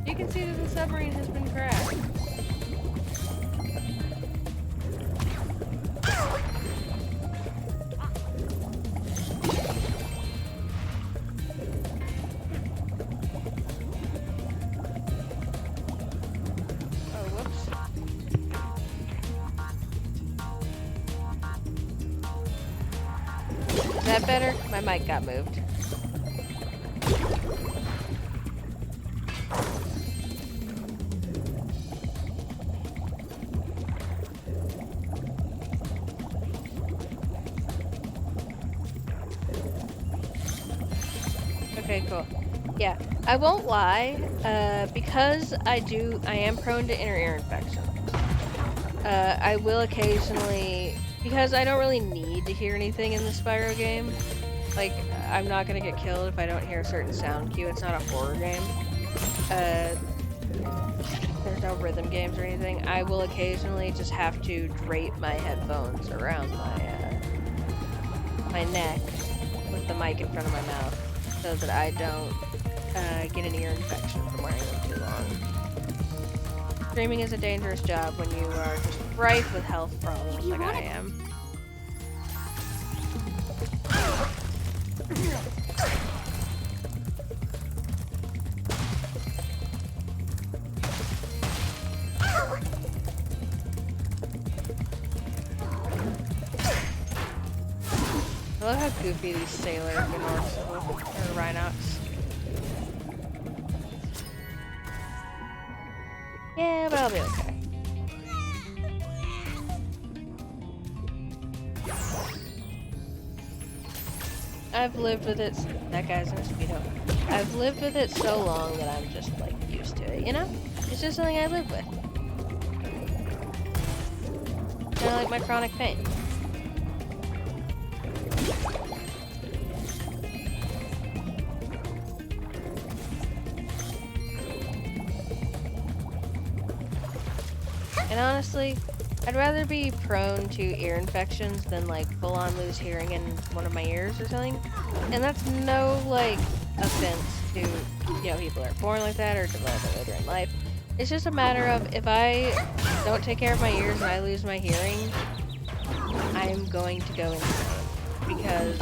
You can see that the submarine has been crashed. Oh, whoops. Is that better? My mic got moved. Okay, cool. Yeah, I won't lie, because I am prone to inner ear infection. I will occasionally, because I don't really need to hear anything in the Spyro game. Like, I'm not gonna get killed if I don't hear a certain sound cue. It's not a horror game. There's no rhythm games or anything. I will occasionally just have to drape my headphones around my neck with the mic in front of my mouth so that I don't get an ear infection from wearing them too long. Streaming is a dangerous job when you are just rife with health problems like I am. I love how goofy these sailor Gnorcs look, or Rhinox. Yeah, but I'll be okay. I've lived with it. That guy's in a Speedo. I've lived with it so long that I'm just like used to it, you know? It's just something I live with. Kind of like my chronic pain. And honestly, I'd rather be prone to ear infections than like full-on lose hearing in one of my ears or something. And that's no like offense to, you know, people that are born like that or develop it later in life. It's just a matter of if I don't take care of my ears and I lose my hearing, I'm going to go insane because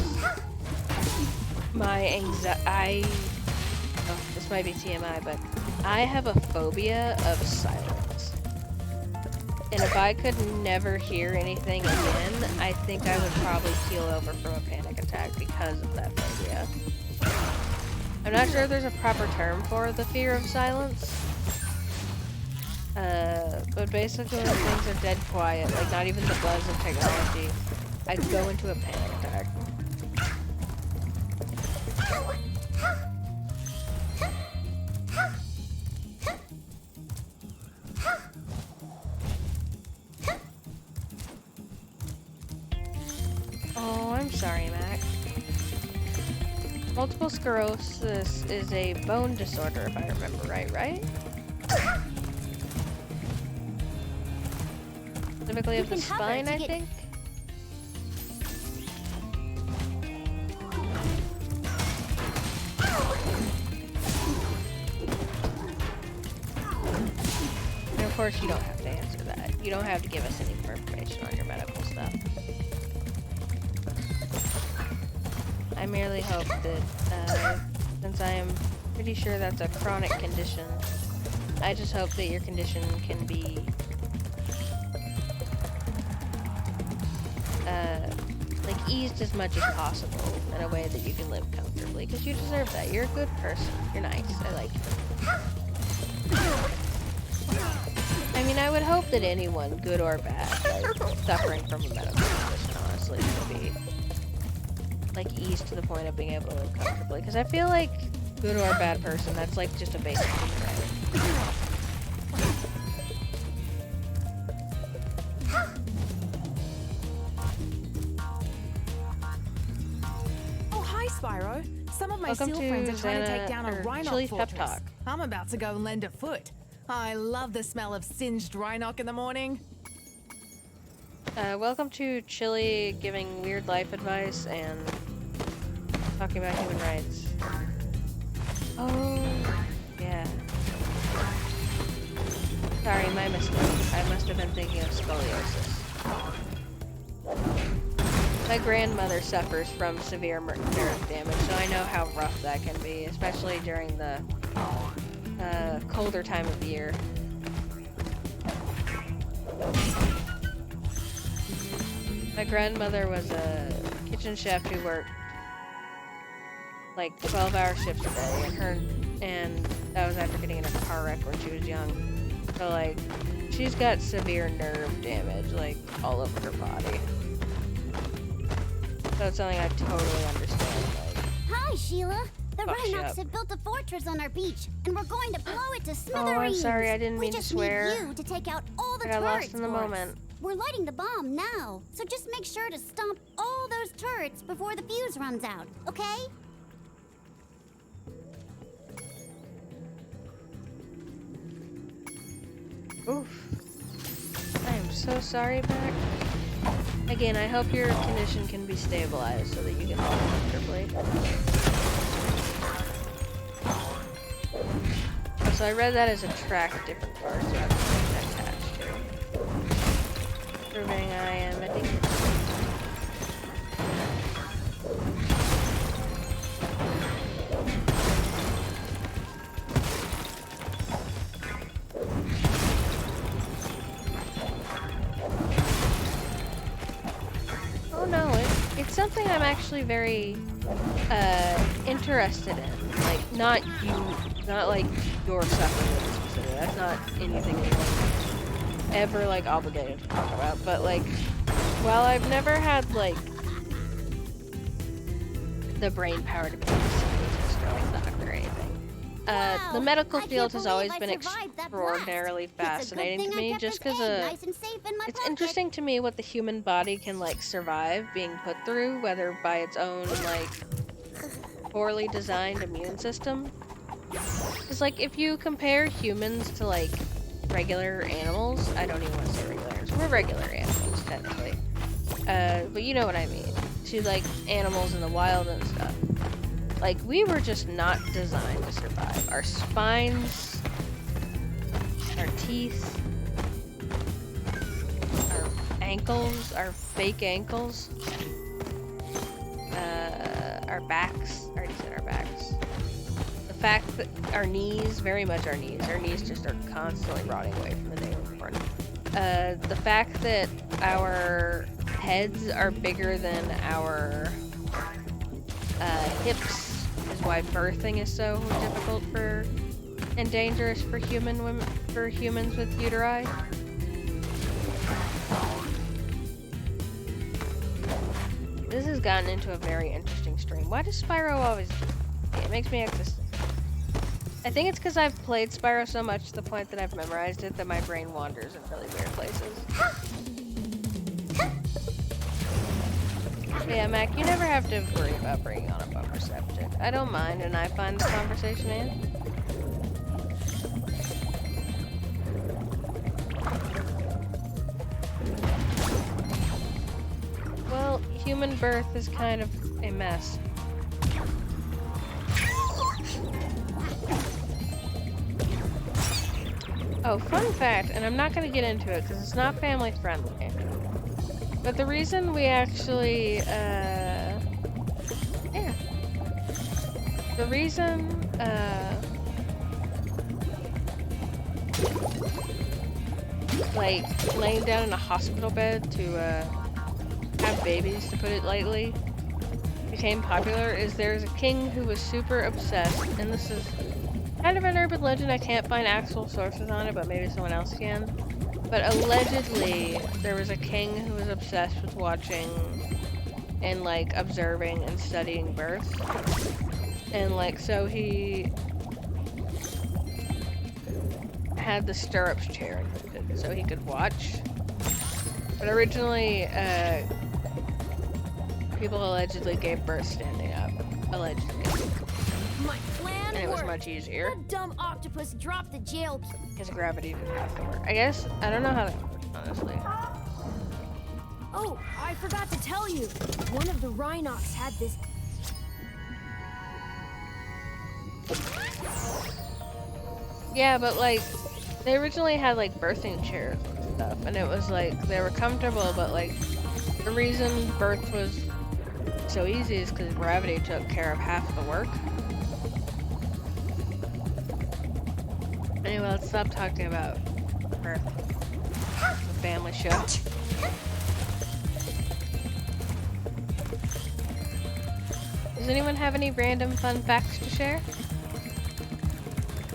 my anxiety. Oh, this might be TMI, but I have a phobia of silence. And if I could never hear anything again, I think I would probably keel over from a panic attack because of that phobia. I'm not sure if there's a proper term for the fear of silence. But basically when things are dead quiet, like not even the buzz of technology, I'd go into a panic attack. Oh, I'm sorry, Mac. Multiple sclerosis is a bone disorder, if I remember right? Specifically of the spine, I think? And of course, you don't have to answer that. You don't have to give us any more information on your medical stuff. I merely hope that, since I am pretty sure that's a chronic condition, I just hope that your condition can be, like, eased as much as possible in a way that you can live comfortably, because you deserve that. You're a good person. You're nice. I like you. I mean, I would hope that anyone, good or bad, like, suffering from a medical condition, honestly, would be, like, eased to the point of being able to live comfortably. Because I feel like, good or bad person, that's, like, just a basic thing, right? Oh, hi, Spyro. Some of my Welcome seal to friends are trying to Xana- take down a or Rhinoc Chili's pep fortress. talk. I'm about to go and lend a foot. I love the smell of singed Rhinoc in the morning. Welcome to Chili giving weird life advice and talking about human rights. Oh, yeah. Sorry, my mistake. I must have been thinking of scoliosis. My grandmother suffers from severe nerve damage, so I know how rough that can be, especially during the colder time of the year. My grandmother was a kitchen chef who worked like 12-hour shifts a day, and that was after getting in a car wreck when she was young. So like, she's got severe nerve damage like all over her body. So it's something I totally understand. Like, Hi, Sheila. The fucks you Rhinocs up. have built a fortress on our beach, and we're going to blow it to smithereens. Oh, I'm sorry, I didn't we mean to just swear. need you to take out all the I got turrets lost in the for us. moment. We're lighting the bomb now, so just make sure to stomp all those turrets before the fuse runs out, okay? Oof. I am so sorry, Beck. Again, I hope your condition can be stabilized so that you can walk comfortably. Oh, so I read that as a track of different parts rather than attached to. Proving I am addicted. Oh no, it's something I'm actually very interested in. Like, not like your suffering with this specifically. That's not anything anyone's ever like obligated to talk about. But like, while I've never had like the brain power to be a sterling doctor or anything, the medical field has always been extraordinarily fascinating to me, just because it's interesting to me what the human body can like survive being put through, whether by its own like poorly designed immune system. Because like, if you compare humans to like regular animals, I don't even want to say regular animals, we're regular animals technically, but you know what I mean, to like animals in the wild and stuff. Like, we were just not designed to survive. Our spines, our teeth, our ankles, our fake ankles, our backs, I already said our backs. The fact that our knees, very much our knees just are constantly rotting away from the day we're born. The fact that our heads are bigger than our hips is why birthing is so difficult for and dangerous for humans with uteri. This has gotten into a very interesting stream. Why does Spyro always do that? It makes me existent. I think it's because I've played Spyro so much to the point that I've memorized it that my brain wanders in really weird places. Yeah, Mac, you never have to worry about bringing on a bumper subject. I don't mind, and I find the conversation in. Well, human birth is kind of a mess. Oh, fun fact, and I'm not going to get into it because it's not family friendly. But the reason we actually, yeah. The reason, like, laying down in a hospital bed to, have babies, to put it lightly, became popular is there's a king who was super obsessed, and this is kind of an urban legend, I can't find actual sources on it, but maybe someone else can. But allegedly, there was a king who was obsessed with watching and, like, observing and studying births. And, like, so he had the stirrups chair so he could watch. But originally, people allegedly gave birth standing up. Allegedly. My plan And it was worked. much easier. That dumb octopus dropped the jail key. Because gravity didn't have to work. I guess, I don't know how that works, honestly. Oh, I forgot to tell you. One of the Rhinox had this. Yeah, but like, they originally had like birthing chairs and stuff, and it was like, they were comfortable, but like, the reason birth was so easy is because gravity took care of half the work. Anyway, let's stop talking about birth. It's a family show. Does anyone have any random fun facts to share?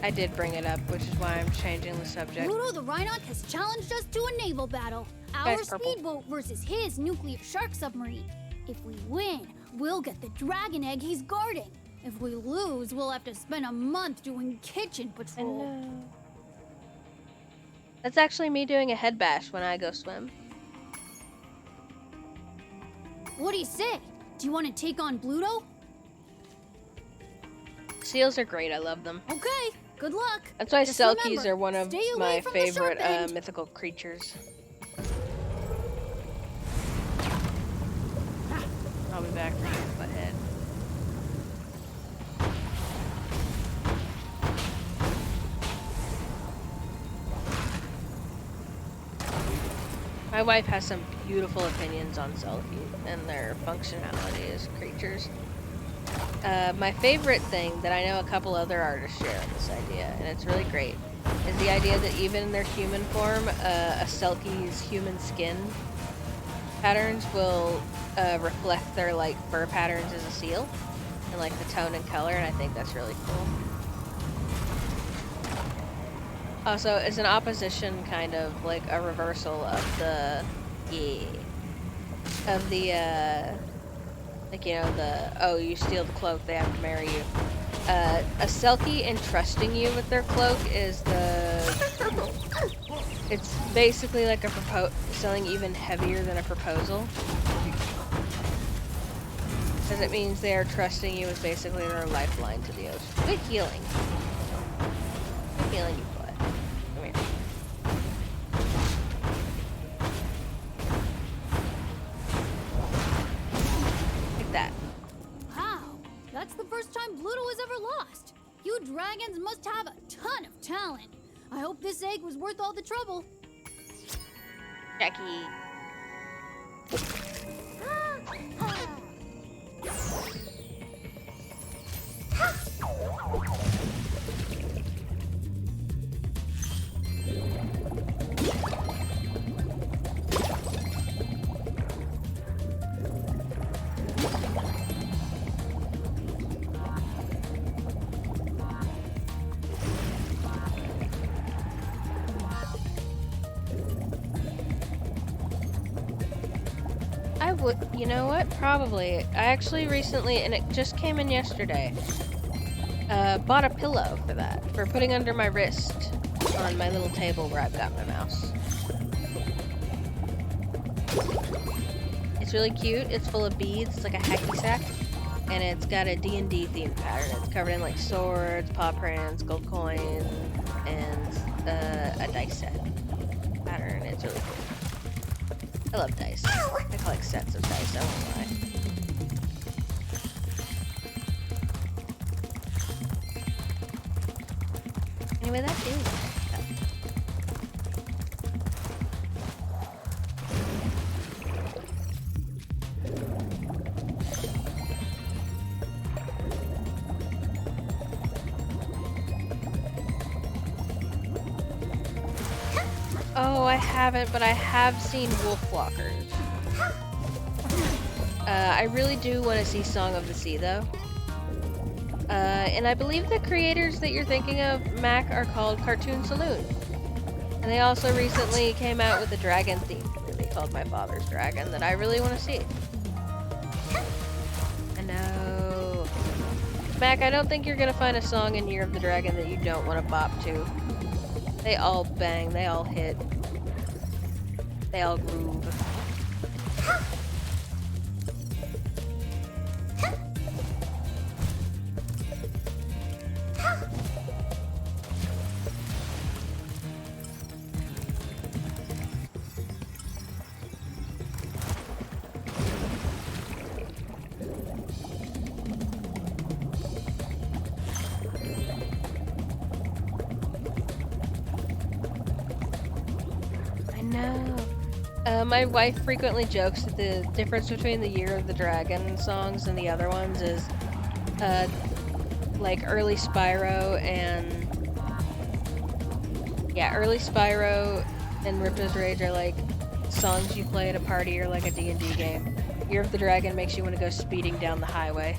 I did bring it up, which is why I'm changing the subject. Pluto the Rhinoc has challenged us to a naval battle. Our Guy's purple. speedboat versus his nuclear shark submarine. If we win, we'll get the dragon egg he's guarding. If we lose, we'll have to spend a month doing kitchen patrol. That's actually me doing a head bash when I go swim. What do you say? Do you want to take on Pluto? Seals are great, I love them. Okay, good luck. That's why Just Selkies remember, are one of stay away my from the sharp favorite end. mythical creatures. I'll be back for you, butthead. My wife has some beautiful opinions on Selkie and their functionality as creatures. My favorite thing that I know a couple other artists share in this idea, and it's really great, is the idea that even in their human form, a Selkie's human skin patterns will reflect their like fur patterns as a seal, and like the tone and color, and I think that's really cool. Also, it's an opposition, kind of like a reversal of the, like, you know, the, oh, you steal the cloak, they have to marry you. A Selkie entrusting you with their cloak is it's basically like a something even heavier than a proposal. Because it means they are trusting you as basically their lifeline to the ocean. Good healing. Good healing, you boy. Come here. Like that. Wow, that's the first time Pluto has ever lost. You dragons must have a ton of talent. I hope this egg was worth all the trouble. Jackie. I would, you know what? Probably. I actually recently, and it just came in yesterday, bought a pillow for that, for putting under my wrist on my little table where I've got my mouse. It's really cute. It's full of beads. It's like a hacky sack, and it's got a D&D themed pattern. It's covered in like swords, paw prints, gold coins, and a dice set pattern. It's really cool. I love dice. I collect sets of dice, I won't lie. Anyway, that is Oh, I haven't, but I have seen Wolfwalkers. I really do want to see Song of the Sea, though. And I believe the creators that you're thinking of, Mac, are called Cartoon Saloon. And they also recently came out with a dragon-themed movie called My Father's Dragon that I really want to see. I know. Mac, I don't think you're gonna find a song in Year of the Dragon that you don't want to bop to. They all bang, they all hit. They all groove. My wife frequently jokes that the difference between the Year of the Dragon songs and the other ones is, like early Spyro and... Yeah, early Spyro and Ripto's Rage are like songs you play at a party or like a D&D game. Year of the Dragon makes you want to go speeding down the highway.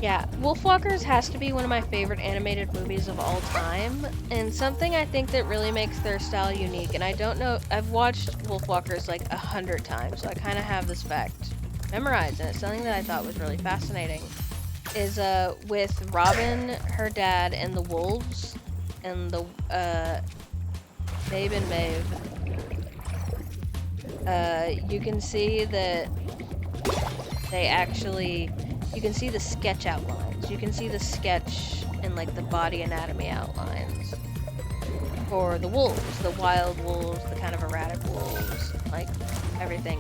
Yeah, Wolfwalkers has to be one of my favorite animated movies of all time, and something I think that really makes their style unique, and I don't know, I've watched Wolfwalkers like 100 times, so I kind of have this fact memorized, and it's something that I thought was really fascinating, is with Robin, her dad, and the wolves, and the, Babe and Maeve, you can see that they actually... You can see the sketch outlines. You can see the sketch and like the body anatomy outlines for the wolves, the wild wolves, the kind of erratic wolves, like everything.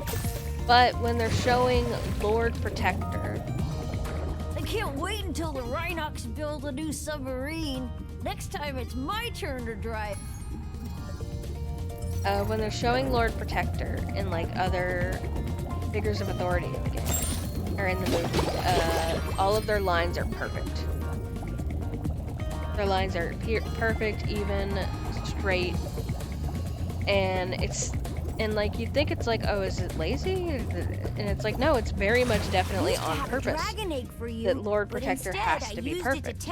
But when they're showing Lord Protector, I can't wait until the Rhinox build a new submarine. Next time it's my turn to drive. When they're showing Lord Protector and like other figures of authority in the game, or in the movie, all of their lines are perfect. Their lines are perfect, even, straight, and like you'd think it's like, oh, is it lazy? And it's like, no, it's very much definitely on purpose. That Lord Protector has to be perfect.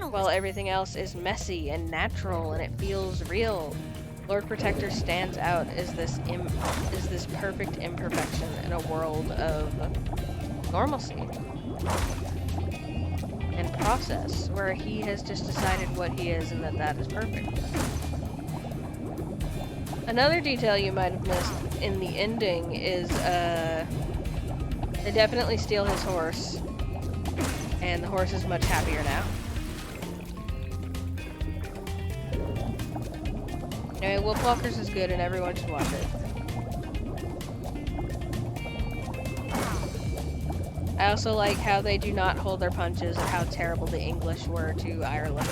While everything else is messy and natural and it feels real. Lord Protector stands out as this perfect imperfection in a world of normalcy and process, where he has just decided what he is and that is perfect. Another detail you might have missed in the ending is they definitely steal his horse, and the horse is much happier now. Anyway, Wolfwalkers is good and everyone should watch it. I also like how they do not hold their punches and how terrible the English were to Ireland.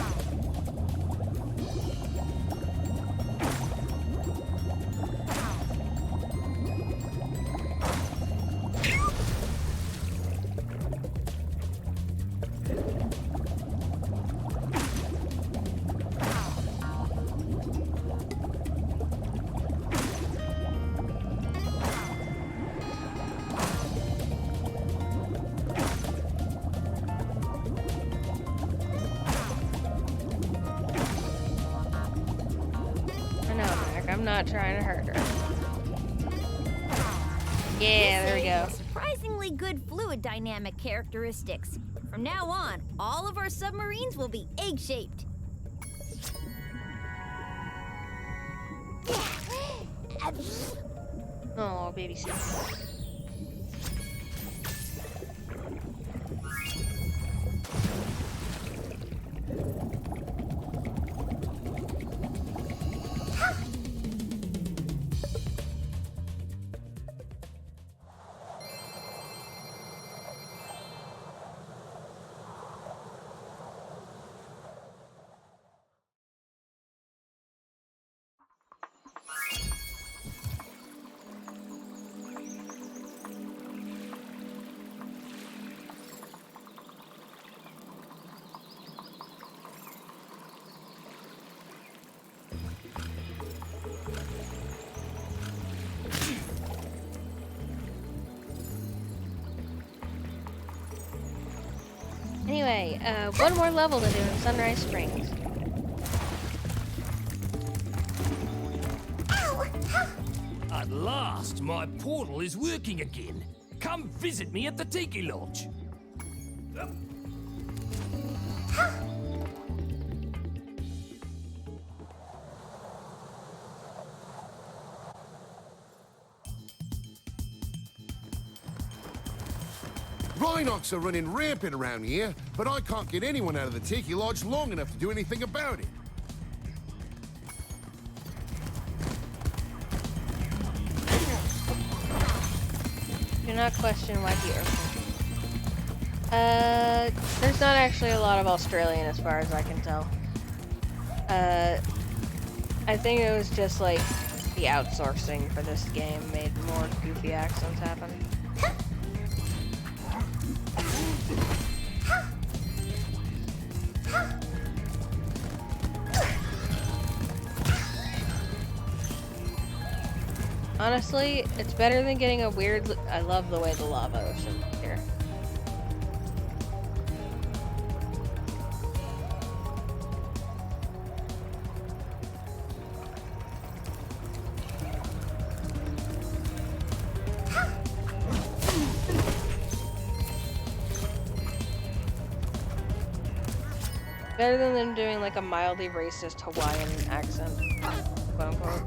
I'm not trying to hurt her. Yeah, there we go. Surprisingly good fluid dynamic characteristics. From now on, all of our submarines will be egg-shaped. Oh, baby sis. Anyway, one more level to do in Sunrise Springs. At last, my portal is working again. Come visit me at the Tiki Lodge. Rhinox are running rampant around here, but I can't get anyone out of the Tiki Lodge long enough to do anything about it. Do not question why he there's not actually a lot of Australian as far as I can tell. I think it was just like the outsourcing for this game made more goofy accents happen. Honestly, it's better than getting a weird... I love the way the lava ocean here. Better than them doing like a mildly racist Hawaiian accent, quote unquote.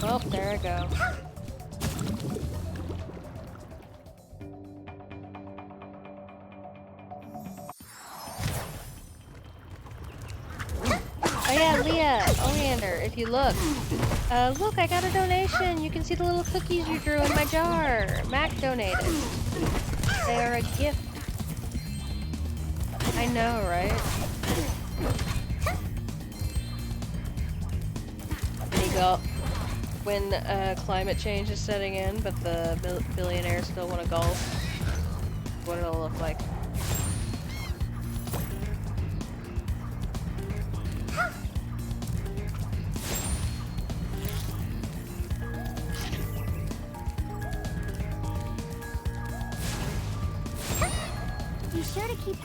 Oh, there I go. Oh yeah, Leah, Oleander, if you look. Look, I got a donation. You can see the little cookies you drew in my jar. Mac donated. They are a gift. I know, right? There you go. When climate change is setting in, but the billionaires still want to golf, what it'll look like. Be sure to keep...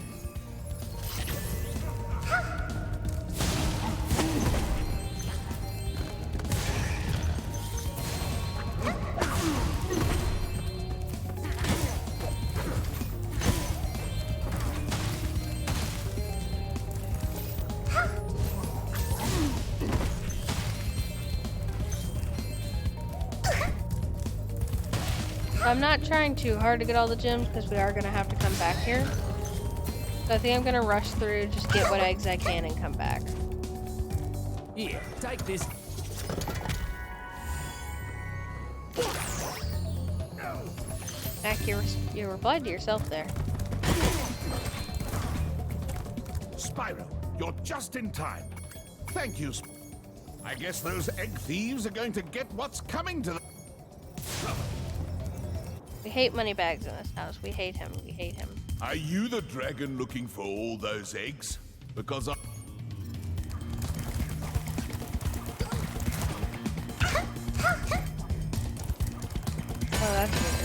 I'm not trying too hard to get all the gems because we are going to have to come back here. So I think I'm going to rush through, just get what eggs I can and come back. Here, take this. Mac, you replied to yourself there. Spyro, you're just in time. Thank you, I guess those egg thieves are going to get what's coming to them. We hate moneybags in this house. We hate him. We hate him. Are you the dragon looking for all those eggs? Because I... Oh, that's weird.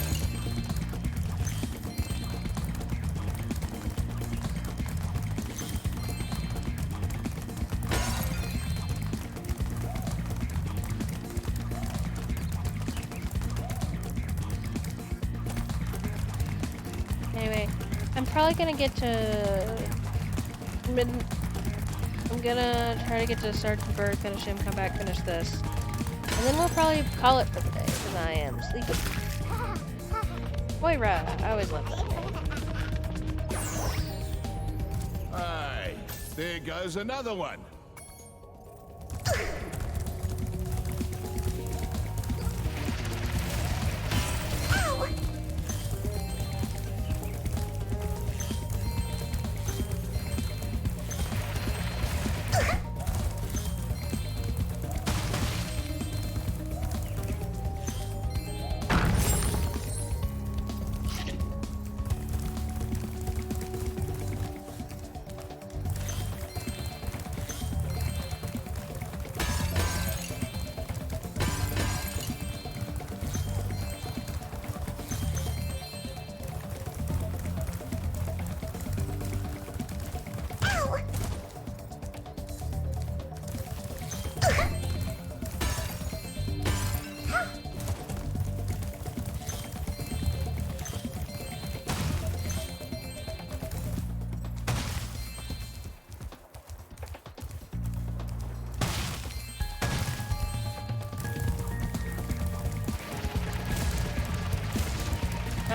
Anyway, I'm probably gonna get to mid. I'm gonna try to get to Sergeant Bird, finish him, come back, finish this. And then we'll probably call it for the day, because I am sleepy. Moira, I always love that. Hey, there goes another one.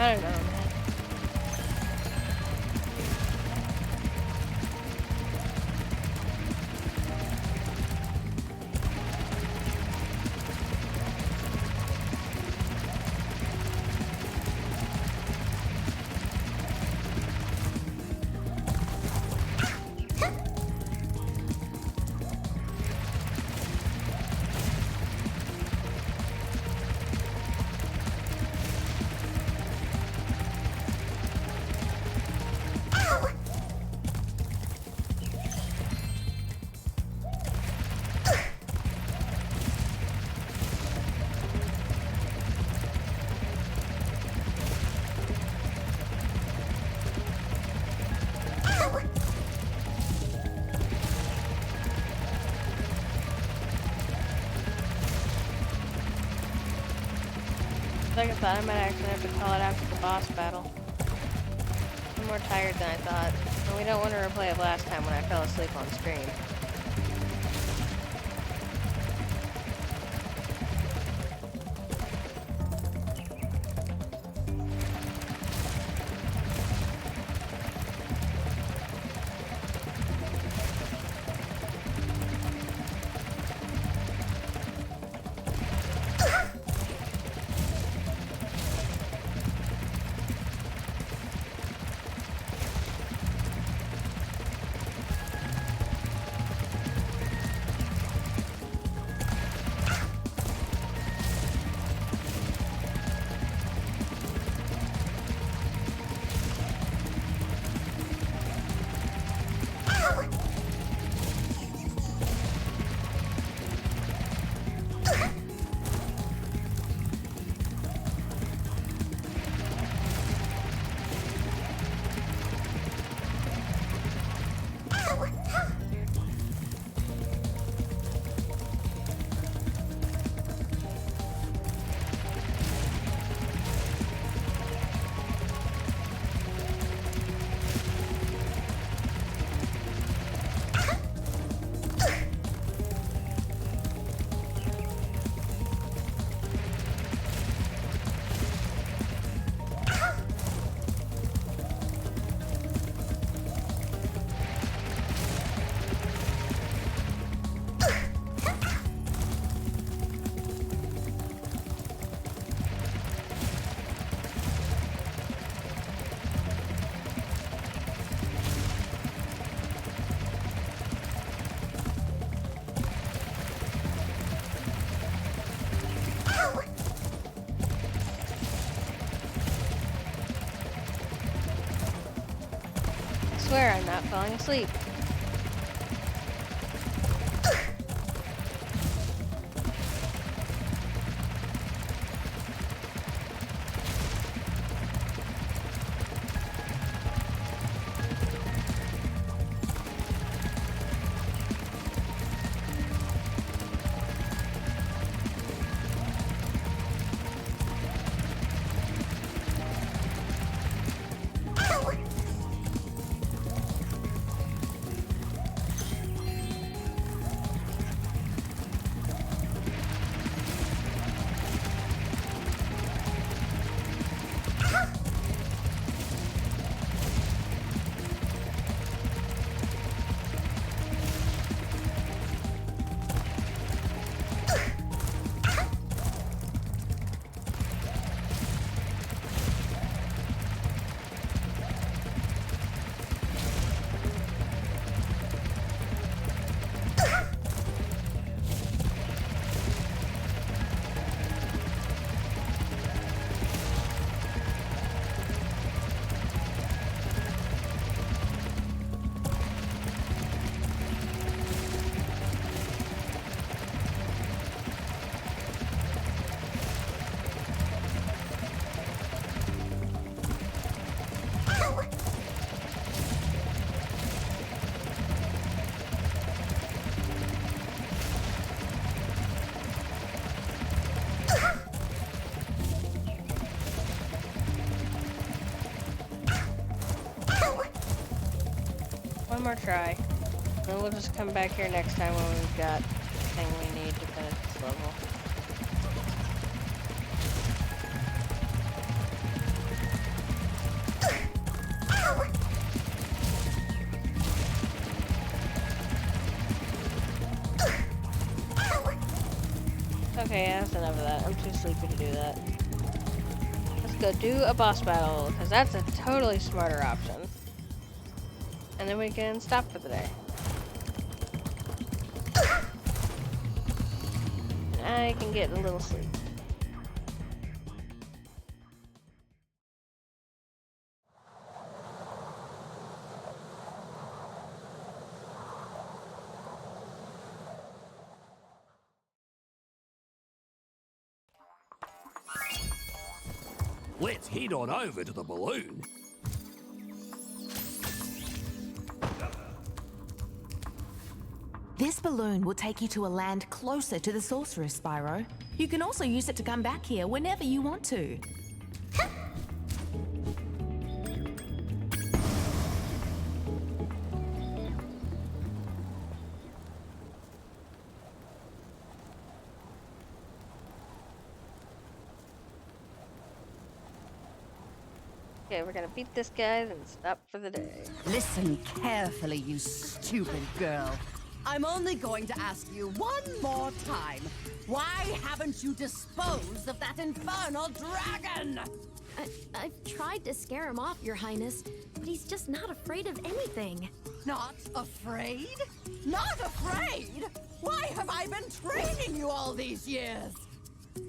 I don't know, man. I thought I might actually have to call it after the boss battle. I'm more tired than I thought. And we don't want to replay it last time when I fell asleep on stream. I swear I'm not falling asleep. One more try. Then we'll just come back here next time when we've got the thing we need to finish this level. Okay, that's enough of that. I'm too sleepy to do that. Let's go do a boss battle, because that's a totally smarter option. And then we can stop for the day. And I can get a little sleep. Let's head on over to the balloon. This balloon will take you to a land closer to the Sorceress, Spyro. You can also use it to come back here whenever you want to. Okay, we're gonna beat this guy, then stop for the day. Listen carefully, you stupid girl. I'm only going to ask you one more time. Why haven't you disposed of that infernal dragon? I've tried to scare him off, Your Highness, but he's just not afraid of anything. Not afraid? Not afraid? Why have I been training you all these years?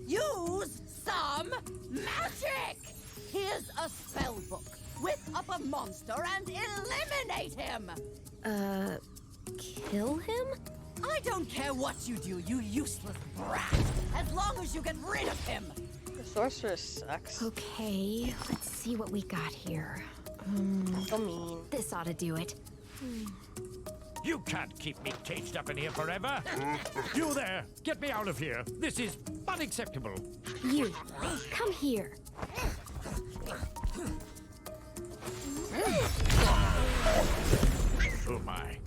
Use some magic! Here's a spell book. Whip up a monster and eliminate him! Kill him? I don't care what you do, you useless brat, as long as you get rid of him! The Sorceress sucks. Okay, let's see what we got here. So mean. This ought to do it. You can't keep me caged up in here forever. You there, get me out of here. This is unacceptable. You, come here. Oh my.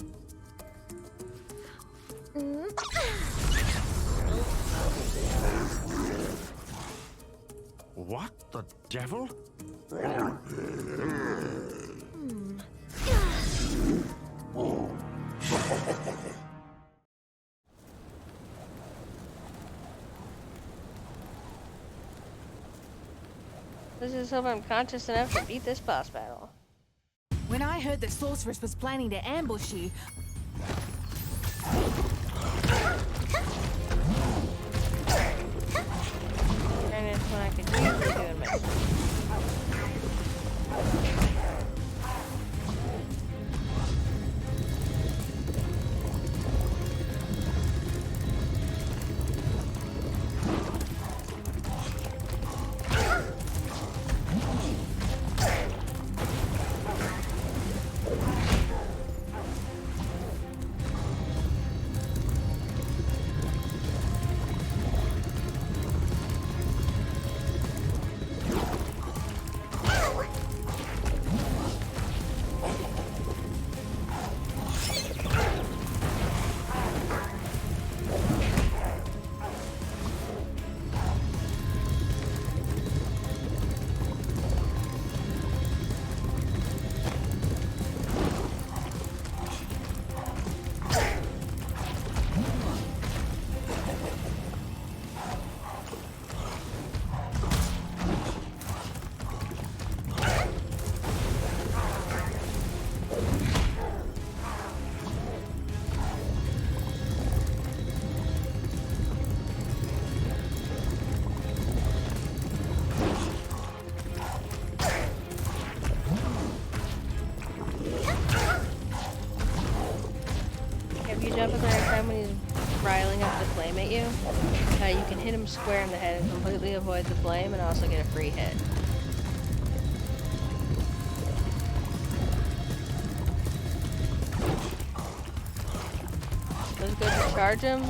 What the devil? Let's just hope I'm conscious enough to beat this boss battle. When I heard that Sorceress was planning to ambush you, and it's when I could use the doing it. Jump at the right time when he's riling up the flame at you. You can hit him square in the head and completely avoid the flame and also get a free hit. It was good to charge him.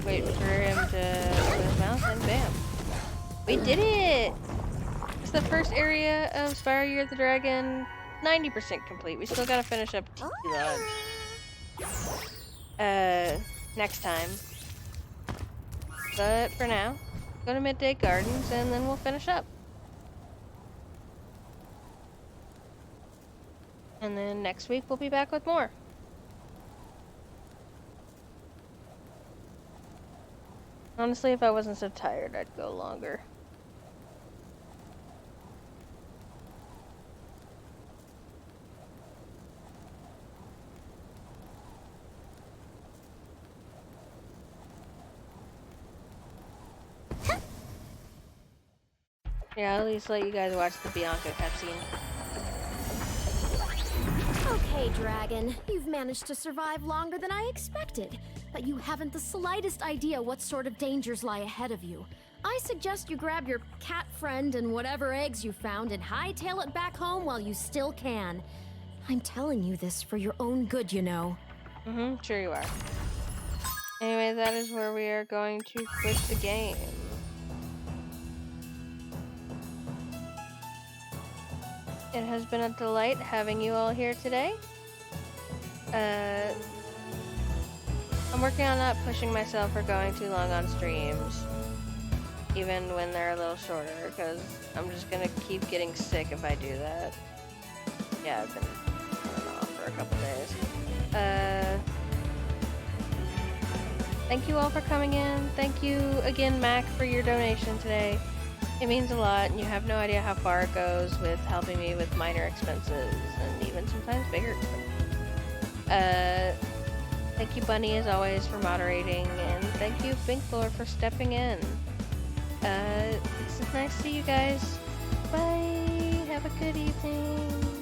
Wait for him to open his mouth and bam. We did it! It's the first area of Spyro Year of the Dragon 90% complete. We still gotta finish up Tiki Lodge. Next time. But for now, go to Midday Gardens and then we'll finish up. And then next week we'll be back with more. Honestly, if I wasn't so tired, I'd go longer. Yeah, I'll at least let you guys watch the Bianca cutscene. Okay, Dragon, you've managed to survive longer than I expected, but you haven't the slightest idea what sort of dangers lie ahead of you. I suggest you grab your cat friend and whatever eggs you found and hightail it back home while you still can. I'm telling you this for your own good, you know. Mm-hmm, sure you are. Anyway, that is where we are going to quit the game. It has been a delight having you all here today. I'm working on not pushing myself for going too long on streams, even when they're a little shorter, because I'm just gonna keep getting sick if I do that. Yeah, I've been on and off for a couple days. Thank you all for coming in. Thank you again, Mac, for your donation today. It means a lot, and you have no idea how far it goes with helping me with minor expenses, and even sometimes bigger expenses. Thank you, Bunny, as always, for moderating, and thank you, Binklor, for stepping in. It's nice to see you guys. Bye! Have a good evening.